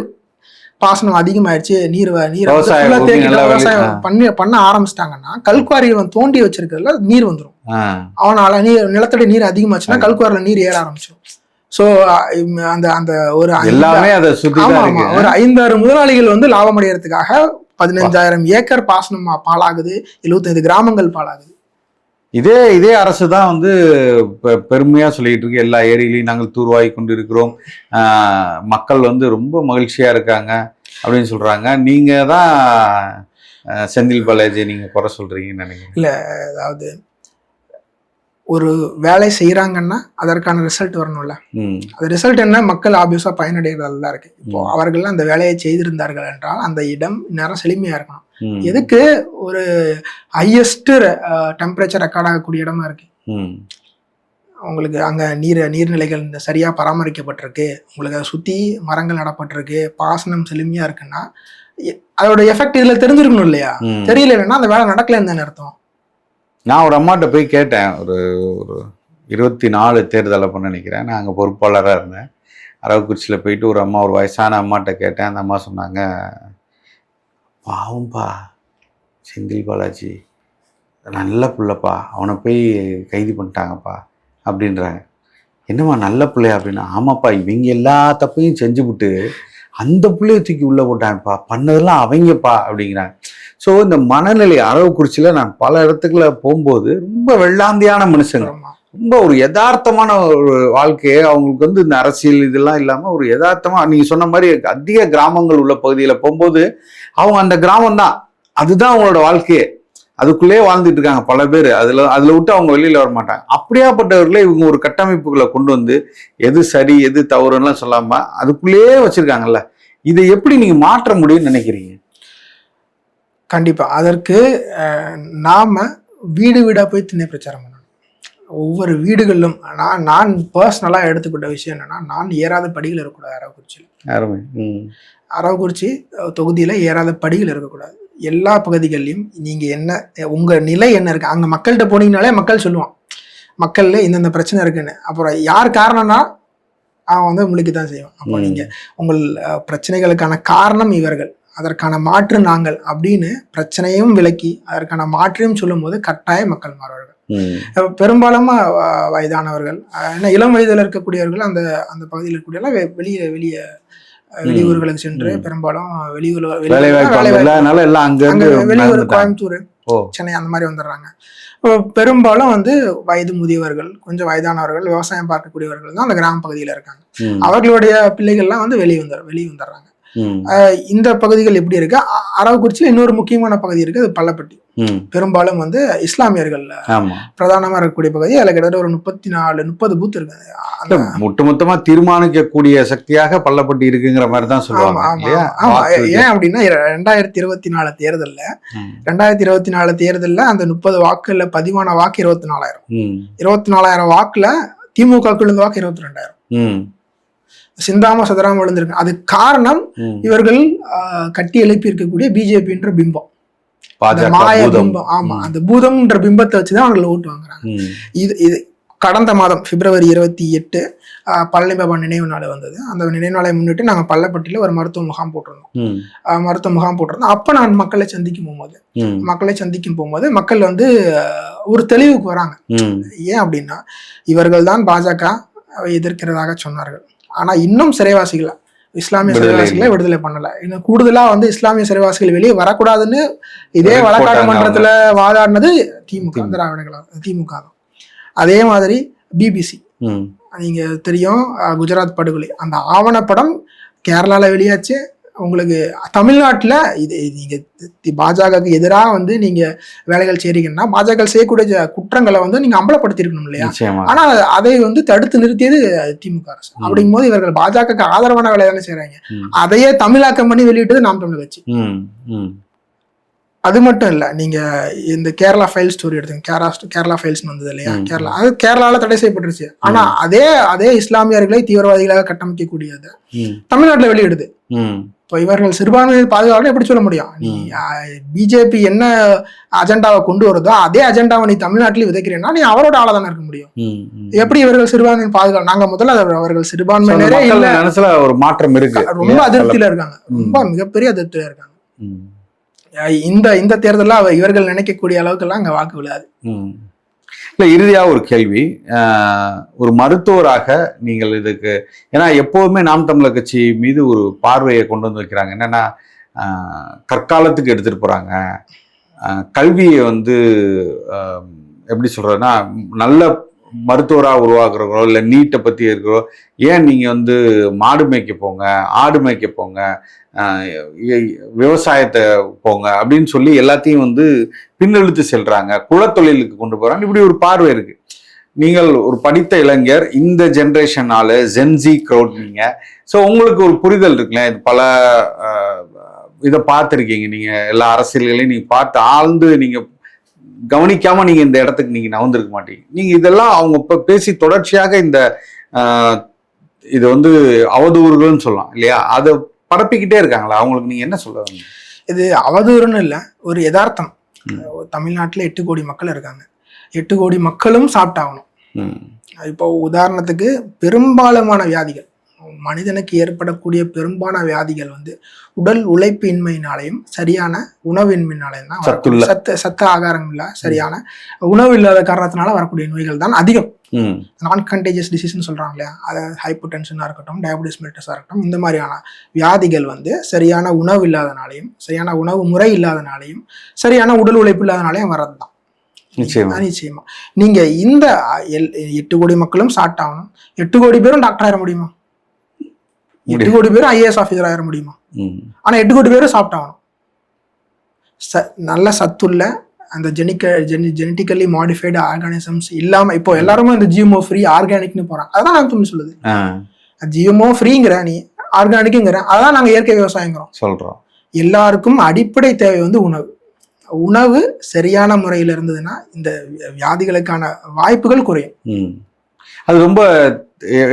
பாசனம் அதிகமாயிடுச்சு, நீர் விவசாயம் பண்ண ஆரம்பிச்சிட்டாங்கன்னா கல்குவாரியை தோண்டி வச்சிருக்கிறதுல நீர் வந்துடும். அவனால நிலத்தடி நீர் அதிகமாச்சுன்னா கல்குவாரில நீர் ஏற ஆரம்பிச்சிடும். சோ அந்த அந்த ஒரு 5-6 முதலாளிகள் வந்து லாபம் அடைகிறதுக்காக 15,000 ஏக்கர் பாசனம் பாழாகுது, 75 கிராமங்கள் பாழாகுது. இதே அரசு தான் வந்து பெருமையா சொல்லிட்டு இருக்கு, எல்லா ஏரியிலையும் நாங்கள் தூர்வாகி கொண்டு இருக்கிறோம், மக்கள் வந்து ரொம்ப மகிழ்ச்சியா இருக்காங்க அப்படின்னு சொல்றாங்க. நீங்க தான் செந்தில் பாலாஜி நீங்க குறை சொல்றீங்கன்னு நினைக்கிறேன். இல்ல, அதாவது ஒரு வேலை செய்யறாங்கன்னா அதற்கான ரிசல்ட் வரணும்ல. அது ரிசல்ட் என்ன, மக்கள் ஆப்வியஸா பயனடைகிறதுல தான் இருக்கு. இப்போ அவர்கள் அந்த வேலையை செய்திருந்தார்கள் என்றால் அந்த இடம் நேரம் செழுமையா இருக்கணும். எதுக்கு ஒரு ஹையஸ்ட் டெம்பரேச்சர் ரெக்கார்ட் ஆகக்கூடிய இடமா இருக்கு. உங்களுக்கு அங்க நீர்நிலைகள் சரியா பராமரிக்கப்பட்டிருக்கு, உங்களுக்கு அதை சுத்தி மரங்கள் நடப்பட்டிருக்கு, பாசனம் செழுமையா இருக்குன்னா அதோட எஃபெக்ட் இதுல தெரிஞ்சிருக்கணும் இல்லையா? தெரியலன்னா அந்த வேலை நடக்கலன்னு தானே அர்த்தம். நான் ஒரு அம்மாட்ட போய் கேட்டேன், ஒரு 24 தேர்தல் அப்போ நினைக்கிறேன், நான் அங்கே பொறுப்பாளராக இருந்தேன். அரவக்குறிச்சியில் போயிட்டு ஒரு வயசான அம்மாட்ட கேட்டேன். அந்த அம்மா சொன்னாங்க, பாவம்பா செந்தில் பாலாஜி நல்ல பிள்ளைப்பா, அவனை போய் கைது பண்ணிட்டாங்கப்பா அப்படின்றாங்க. என்னம்மா நல்ல பிள்ளையா அப்படின்னா, ஆமாப்பா இவங்க எல்லா தப்பையும் செஞ்சுவிட்டு அந்த பிள்ளைய தூக்கி உள்ளே போட்டாங்கப்பா, பண்ணதெல்லாம் அவங்கப்பா அப்படிங்கிறாங்க. ஸோ இந்த மனநிலை அரவக்குறிச்சியில் நான் பல இடத்துக்குள்ள போகும்போது ரொம்ப வெள்ளாந்தியான மனுஷங்க, ரொம்ப ஒரு யதார்த்தமான ஒரு வாழ்க்கையை அவங்களுக்கு வந்து இந்த அரசியல் இதெல்லாம் இல்லாமல் ஒரு யதார்த்தமாக நீங்கள் சொன்ன மாதிரி அதிக கிராமங்கள் உள்ள பகுதியில் போகும்போது அவங்க அந்த கிராமம் தான், அதுதான் அவங்களோட வாழ்க்கையே, அதுக்குள்ளேயே வாழ்ந்துட்டு இருக்காங்க பல பேர். அதில் விட்டு அவங்க வெளியில் வர மாட்டாங்க. அப்படியாப்பட்டவர்களே இவங்க ஒரு கட்டமைப்புகளை கொண்டு வந்து எது சரி எது தவறுன்னெலாம் சொல்லாமல் அதுக்குள்ளேயே வச்சுருக்காங்கல்ல. இதை எப்படி நீங்கள் மாற்ற முடியும்னு நினைக்கிறீங்க? கண்டிப்பா அதற்கு நாம வீடு வீடா போய் திண்ணை பிரச்சாரம் பண்ணணும். ஒவ்வொரு வீடுகளிலும் நான் பர்சனலா எடுத்துக்கிட்ட விஷயம் என்னன்னா, நான் ஏறாத படிகள் இருக்கக்கூடாது. அரவக்குறிச்சி தொகுதியில ஏறாத படிகள் இருக்கக்கூடாது. எல்லா பகுதிகளிலும் நீங்க என்ன உங்க நிலை என்ன இருக்கு, அங்க மக்கள்கிட்ட போனீங்கனாலே மக்கள் சொல்லுவான் மக்கள்ல இந்தந்த பிரச்சனை இருக்குன்னு. அப்புறம் யார் காரணம்னா அவன் வந்து முழுக்கி தான் செய்வான். அப்போ நீங்க உங்கள் பிரச்சனைகளுக்கான காரணம் இவர்கள், அதற்கான மாற்று நாங்கள் அப்படின்னு பிரச்சனையும் விளக்கி அதற்கான மாற்றையும் சொல்லும் போது கட்டாய மக்கள் மாறுவார்கள். பெரும்பாலும் வயதானவர்கள், ஏன்னா இளம் வயதில் இருக்கக்கூடியவர்கள் அந்த அந்த பகுதியில் இருக்கக்கூடிய வெளியூர்களுக்கு சென்று பெரும்பாலும் வெளியூர் கோயம்புத்தூர், சென்னை அந்த மாதிரி வந்துடுறாங்க. பெரும்பாலும் வயது முதியவர்கள், கொஞ்சம் வயதானவர்கள், விவசாயம் பார்க்கக்கூடியவர்கள் தான் அந்த கிராம பகுதியில இருக்காங்க. அவர்களுடைய பிள்ளைகள்லாம் வெளியே வந்துடுறாங்க. இந்த பகுதிகள் எப்படி இருக்கு? அரவக்குறிச்சியில் இன்னொரு முக்கியமான பகுதி இருக்கு, அது பள்ளப்பட்டி. பெரும்பாலும் இஸ்லாமியர்கள் பிரதானமா இருக்கக்கூடிய பகுதி. அதுல கிட்டத்தட்ட ஒரு 30 பூத் இருக்கு. மொத்தமா தீர்மானிக்கக்கூடிய சக்தியாக பள்ளப்பட்டி இருக்குங்கிற மாதிரி தான் சொல்லுவாங்க. ஏன் அப்படின்னா 2024 தேர்தல்ல அந்த 30 வாக்குல பதிவான வாக்கு 24,000 வாக்குல திமுக விழுந்த வாக்கு 22,000. சிந்தாம சதுராம விழுந்திருக்கு. அது காரணம் இவர்கள் கட்டி எழுப்பி இருக்கக்கூடிய பிஜேபின்ற பிம்பம், மாய பிம்பம். ஆமா, அந்த பூதம்ன்ற பிம்பத்தை வச்சுதான் அவர்கள் ஓட்டு வாங்குறாங்க. இது கடந்த மாதம் பிப்ரவரி 28 பழனி பாபா நினைவு நாள் வந்தது. அந்த நினைவு நாளை முன்னிட்டு நாங்கள் பள்ளப்பட்டியில ஒரு மருத்துவ முகாம் போட்டிருந்தோம். அப்ப நான் மக்களை சந்திக்கும் போகும்போது மக்கள் ஒரு தெளிவுக்கு வராங்க. ஏன் அப்படின்னா, இவர்கள் தான் பாஜக எதிர்க்கிறதாக சொன்னார்கள். ஆனா இன்னும் சிறைவாசிகளை, இஸ்லாமிய சிறைவாசிகளை விடுதலை பண்ணல. இன்னும் கூடுதலா இஸ்லாமிய சிறைவாசிகள் வெளியே வரக்கூடாதுன்னு இதே வழக்காடு மன்றத்துல வாதாடினது திமுக தான். அதே மாதிரி பிபிசி, நீங்க தெரியும், குஜராத் படுகொலை அந்த ஆவணப்படம் கேரளால வெளியாச்சு. உங்களுக்கு தமிழ்நாட்டுல நீங்க பாஜகவுக்கு எதிராக நீங்க வேலைகள் செய்றீங்கன்னா பாஜக செய்யக்கூடிய குற்றங்களை நீங்க அம்பலப்படுத்திருக்கணும் இல்லையா? ஆனா அதை தடுத்து நிறுத்தியது திமுக அரசு. அப்படிங்கும் போது இவர்கள் பாஜகவுக்கு ஆதரவான வேலை தானே செய்யறாங்க. அதையே தமிழாக்கம் பண்ணி வெளியிட்டது நாம் தமிழர் கட்சி. அது மட்டும் இல்ல, நீங்க இந்த கேரளா ஃபைல் ஸ்டோரி எடுத்துங்க. கேரளா ஃபைல்ஸ் வந்தது இல்லையா? கேரளால தடை செய்யப்பட்டுருச்சு. ஆனா அதே இஸ்லாமியர்களை தீவிரவாதிகளாக கட்டமைக்கக்கூடியது தமிழ்நாட்டுல வெளியிடுது. இப்போ இவர்கள் சிறுபான்மை பாதுகாப்பு எப்படி சொல்ல முடியும்? நீ பிஜேபி என்ன அஜெண்டாவை கொண்டு வருதோ அதே அஜெண்டாவை நீ தமிழ்நாட்டில் விதைக்கிறேன்னா நீ அவரோட ஆளா தானே இருக்க முடியும். எப்படி இவர்கள் சிறுபான்மை பாதுகாப்பு? நாங்க முதல்ல அவர்கள் சிறுபான்மையினரே இல்ல, ஒரு மாற்றம் இருக்கு. ரொம்ப அதிருப்தியில இருக்காங்க, ரொம்ப மிகப்பெரிய அதிருப்தியில இருக்காங்க. இந்த தேர்தலில் இவர்கள் நினைக்கக்கூடிய அளவுக்கு எல்லாம் அங்க வாக்கு விழாது. இல்லை, இறுதியாக ஒரு கேள்வி. ஒரு மருத்துவராக நீங்கள் இதுக்கு, ஏன்னா எப்போதுமே நாம் தமிழர் கட்சி மீது ஒரு பார்வையை கொண்டு வைக்கிறாங்க. என்னன்னா, கற்காலத்துக்கு எடுத்துட்டு போறாங்க, கல்வியை எப்படி சொல்றதுன்னா, நல்ல மருத்துவராக உருவாக்குறவங்களோ இல்லை நீட்டை பற்றி இருக்கிறோ, ஏன் நீங்கள் மாடு மேய்க்க போங்க, ஆடு மேய்க்க போங்க, விவசாயத்தை போங்க அப்படின்னு சொல்லி எல்லாத்தையும் பின்னெழுத்து செல்றாங்க, குலத்தொழிலுக்கு கொண்டு போறாங்க. இப்படி ஒரு பார்வை இருக்கு. நீங்கள் ஒரு படித்த இளைஞர், இந்த ஜென்ரேஷனால ஜென்சி க்ரௌட் நீங்க. ஸோ உங்களுக்கு ஒரு புரிதல் இருக்குல்ல, இது பல இதை பார்த்துருக்கீங்க, நீங்க எல்லா அரசியல்களையும் நீங்க பார்த்து ஆழ்ந்து நீங்க கவனிக்காம நீங்க இந்த இடத்துக்கு நீங்க நகர்ந்திருக்க மாட்டீங்க. நீங்க இதெல்லாம் அவங்க இப்ப பேசி தொடர்ச்சியாக இந்த இது அவதூறுகள்னு சொல்லலாம் இல்லையா, அதை பரப்பிக்கிட்டே இருக்காங்களா? அவங்களுக்கு நீங்க என்ன சொல்ல? இது அவதூறுன்னு இல்லை, ஒரு யதார்த்தம். தமிழ்நாட்டுல 8 கோடி மக்கள் இருக்காங்க. 8 கோடி மக்களும் சாப்பிட்டாகணும். இப்போ உதாரணத்துக்கு பெரும்பாலான வியாதிகள், மனிதனுக்கு ஏற்படக்கூடிய பெரும்பாலான வியாதிகள் உடல் உழைப்பின்மையினாலையும் சரியான உணவின்மையினாலையும் தான். சத்து ஆகாரம் இல்ல, சரியான உணவு இல்லாத காரணத்தினால வரக்கூடிய நோய்கள் தான் அதிகம். நான் கண்டேஜியஸ் டிசீஸ்ன்னு சொல்றாங்க இல்லையா, அதாவது ஹைப்பர் டென்ஷனா இருக்கட்டும், டயபிட்டிஸ் மெலிட்டஸா இருக்கட்டும், இந்த மாதிரியான வியாதிகள் சரியான உணவு இல்லாதனாலையும், சரியான உணவு முறை இல்லாதனாலையும், சரியான உடல் உழைப்பு இல்லாதனாலையும் வர்றது தான். நிச்சயமா நீங்க இந்த 8 கோடி மக்களும் சாப்பிட்டாகணும். 8 கோடி பேரும் டாக்டர் ஆயிட முடியுமா? 8 கோடி பேரும் ஐஏஎஸ் ஆஃபீஸர் ஆயிட முடியுமா? ஆனா 8 கோடி பேரும் சாப்பிட்டாகணும். நல்ல சத்துள்ள அந்த ஜெனட்டிக்கலி மாடிஃபைடு ஆர்கானிசம்ஸ் இல்லாம, இப்போ எல்லாருமே இந்த ஜிஎம்ஓ ஃப்ரீ ஆர்கானிக்னு போறாங்க. அதான் நாங்க தமிழ் சொல்லுது. ஜிஎம்ஓ ஃப்ரீங்கிற நீ, ஆர்கானிக்குங்கிற, அதான் நாங்க இயற்கை விவசாயங்கிறோம் சொல்றோம். எல்லாருக்கும் அடிப்படை தேவை உணவு. உணவு சரியான முறையில் இருந்ததுன்னா இந்த வியாதிகளுக்கான வாய்ப்புகள் குறையும். அது ரொம்ப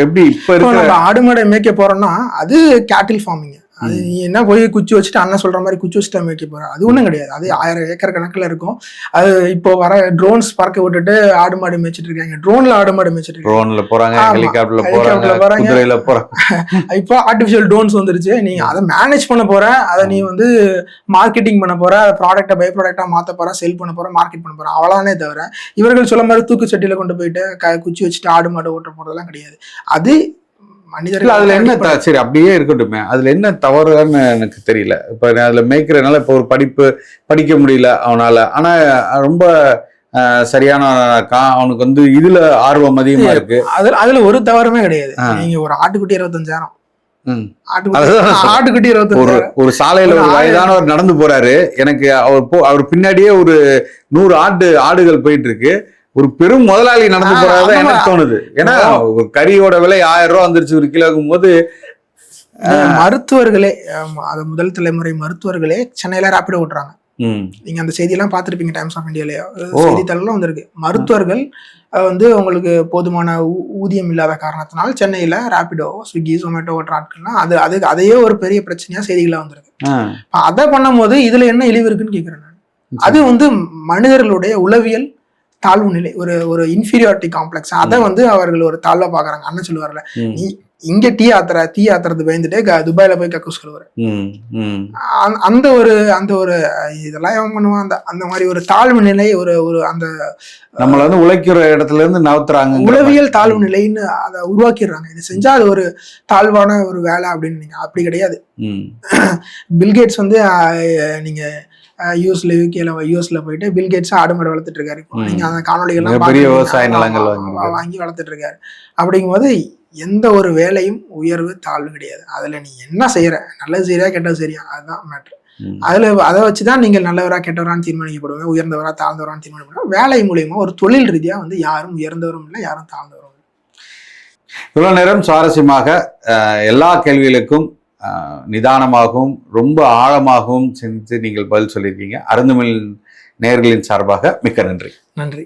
எப்படி இப்ப நம்ம ஆடு மாடை மேய்க்க போறோம்னா அது கேட்டில் ஃபார்மிங், அது நீ என்ன போய் குச்சி வச்சுட்டு அண்ணன் சொல்ற மாதிரி குச்சி வச்சுட்டு மேய்க்க போற, அது ஒண்ணும் கிடையாது. அது 1000 ஏக்கர் கணக்குல இருக்கும். அது இப்போ வர ட்ரோன்ஸ் பறக்க விட்டுட்டு ஆடு மாடு மேய்ச்சிட்டு இருக்காங்க. ட்ரோன்ல ஆடு மாடு மேய்ச்சிட்டு இருக்காங்க. ட்ரோன்ல போறாங்க, ஆமா. ஹெலிகாப்டர்ல ஹெலிகாப்டர்ல போறாங்க, போறாங்க. குதிரையில போறாங்க. இப்போ ஆர்டிபிஷியல் ட்ரோன்ஸ் வந்துருச்சு. நீ அதை மேனேஜ் பண்ண போற, அதை நீ வந்து மார்க்கெட்டிங் பண்ண போற, ப்ராடக்ட்டை பை ப்ராடக்டா மாத்த போற, செல் பண்ண போற, மார்க்கெட் பண்ண போற, அவ்வளவுதானே தவிர இவர்கள் சொல்ல மாதிரி தூக்கு சட்டியில கொண்டு போயிட்டு குச்சி வச்சுட்டு ஆடு மாடு ஓட்ட போறதெல்லாம் கிடையாது. அது மனிதர்கள் அதுல என்ன சரி அப்படியே இருக்கட்டுமே, அதுல என்ன தவறுன்னு எனக்கு தெரியல. இப்ப அதுல மேய்க்கிறதுனால இப்ப ஒரு படிக்க முடியல அவனால, ஆனா ரொம்ப சரியான அவனுக்கு வந்து இதுல ஆர்வம் அதிகமா இருக்கு. அதுல ஒரு தவறுமே கிடையாது. நீங்க ஒரு ஆட்டுக்குட்டி 25,000, ஆட்டுக்குட்டி 25,000. ஒரு சாலையில ஒரு வயதானவர் நடந்து போறாரு, எனக்கு அவர் பின்னாடியே ஒரு 100 ஆடுகள் போயிட்டு இருக்கு. ஒரு பெரும் முதலாளி நடந்து போறாதான் எனக்கு தோணுது. ஏன்னா கறியோட விலை 1000 ரூபாய் வந்துருச்சு ஒரு கிலோக்கும் போது. மருத்துவர்களே, அது முதல் தலைமுறை மருத்துவர்களே சென்னையில ராபிடோ ஓட்டுறாங்க. நீங்க அந்த செய்தியெல்லாம் பார்த்துருப்பீங்க, டைம்ஸ் ஆஃப் இந்தியாலயோ செய்தித்தாளெல்லாம் வந்திருக்கு. மருத்துவர்கள் வந்து உங்களுக்கு போதுமான ஊதியம் இல்லாத காரணத்தினால் சென்னையில ராபிடோ, ஸ்விக்கி, ஜொமேட்டோ ஓட்டுற ஆட்கள்லாம் அதையே ஒரு பெரிய பிரச்சனையா செய்திகளா வந்திருக்கு. அதை பண்ணும் போது இதுல என்ன இழிவு இருக்குன்னு கேக்குறேன் நான். அது வந்து மனிதர்களுடைய உளவியல் தாழ்வு நிலை, ஒரு இன்ஃபீரியாரிட்டி காம்ப்ளெக்ஸ். அதை வந்து அவர்கள் ஒரு தாழ்வா பாக்குறாங்க. அண்ணன் சொல்லுவார்ல, நீ இங்க தீ ஆத்துறது பயந்துட்டு துபாயில போய் கக்கூஸ் கழுவுற, அந்த ஒரு இதெல்லாம் எவன் பண்ணுவான்? அந்த மாதிரி ஒரு தாழ்வு நிலை, ஒரு அந்த நம்மள வந்து உழைக்கிற இடத்துல இருந்து நவுத்துறாங்க, உளவியல் தாழ்வு நிலைன்னு அதை உருவாக்கிடுறாங்க. இது செஞ்சா அது ஒரு தாழ்வான ஒரு வேலை அப்படின்னு. நீங்க அப்படி கிடையாது. பில்கேட்ஸ் வந்து நீங்க யூஎஸ்ல போயிட்டு பில்கேட்ஸ் ஆடு மாடு வளர்த்துட்டு இருக்காரு. நீங்க அந்த காணொலிகள்லாம் பெரிய விவசாய நிலங்கள் வாங்கி வளர்த்துட்டு இருக்காரு. அப்படிங்கும்போது எந்த ஒரு வேலையும் உயர்வு தாழ்வு கிடையாது. அதுல நீ என்ன செய்யற, நல்லது செய்யறியா கெட்டது சரியா, அதுதான் மேட்ரு. அதை வச்சுதான் நீங்கள் நல்லவரா கெட்டவரான்னு தீர்மானிக்கப்படுவீங்க, உயர்ந்தவரா தாழ்ந்தவரான்னு தீர்மானிக்கப்படுவோம். வேலை மூலியமா ஒரு தொழில் ரீதியா வந்து யாரும் உயர்ந்தவரும் இல்லை, யாரும் தாழ்ந்தவரும் இல்லை. இவ்வளவு நேரம் சுவாரஸ்யமாக எல்லா கேள்விகளுக்கும் நிதானமாகவும் ரொம்ப ஆழமாகவும் சிந்தித்து நீங்கள் பதில் சொல்லியிருக்கீங்க. அருந்தமிழ் நேயர்களின் சார்பாக மிக்க நன்றி. நன்றி.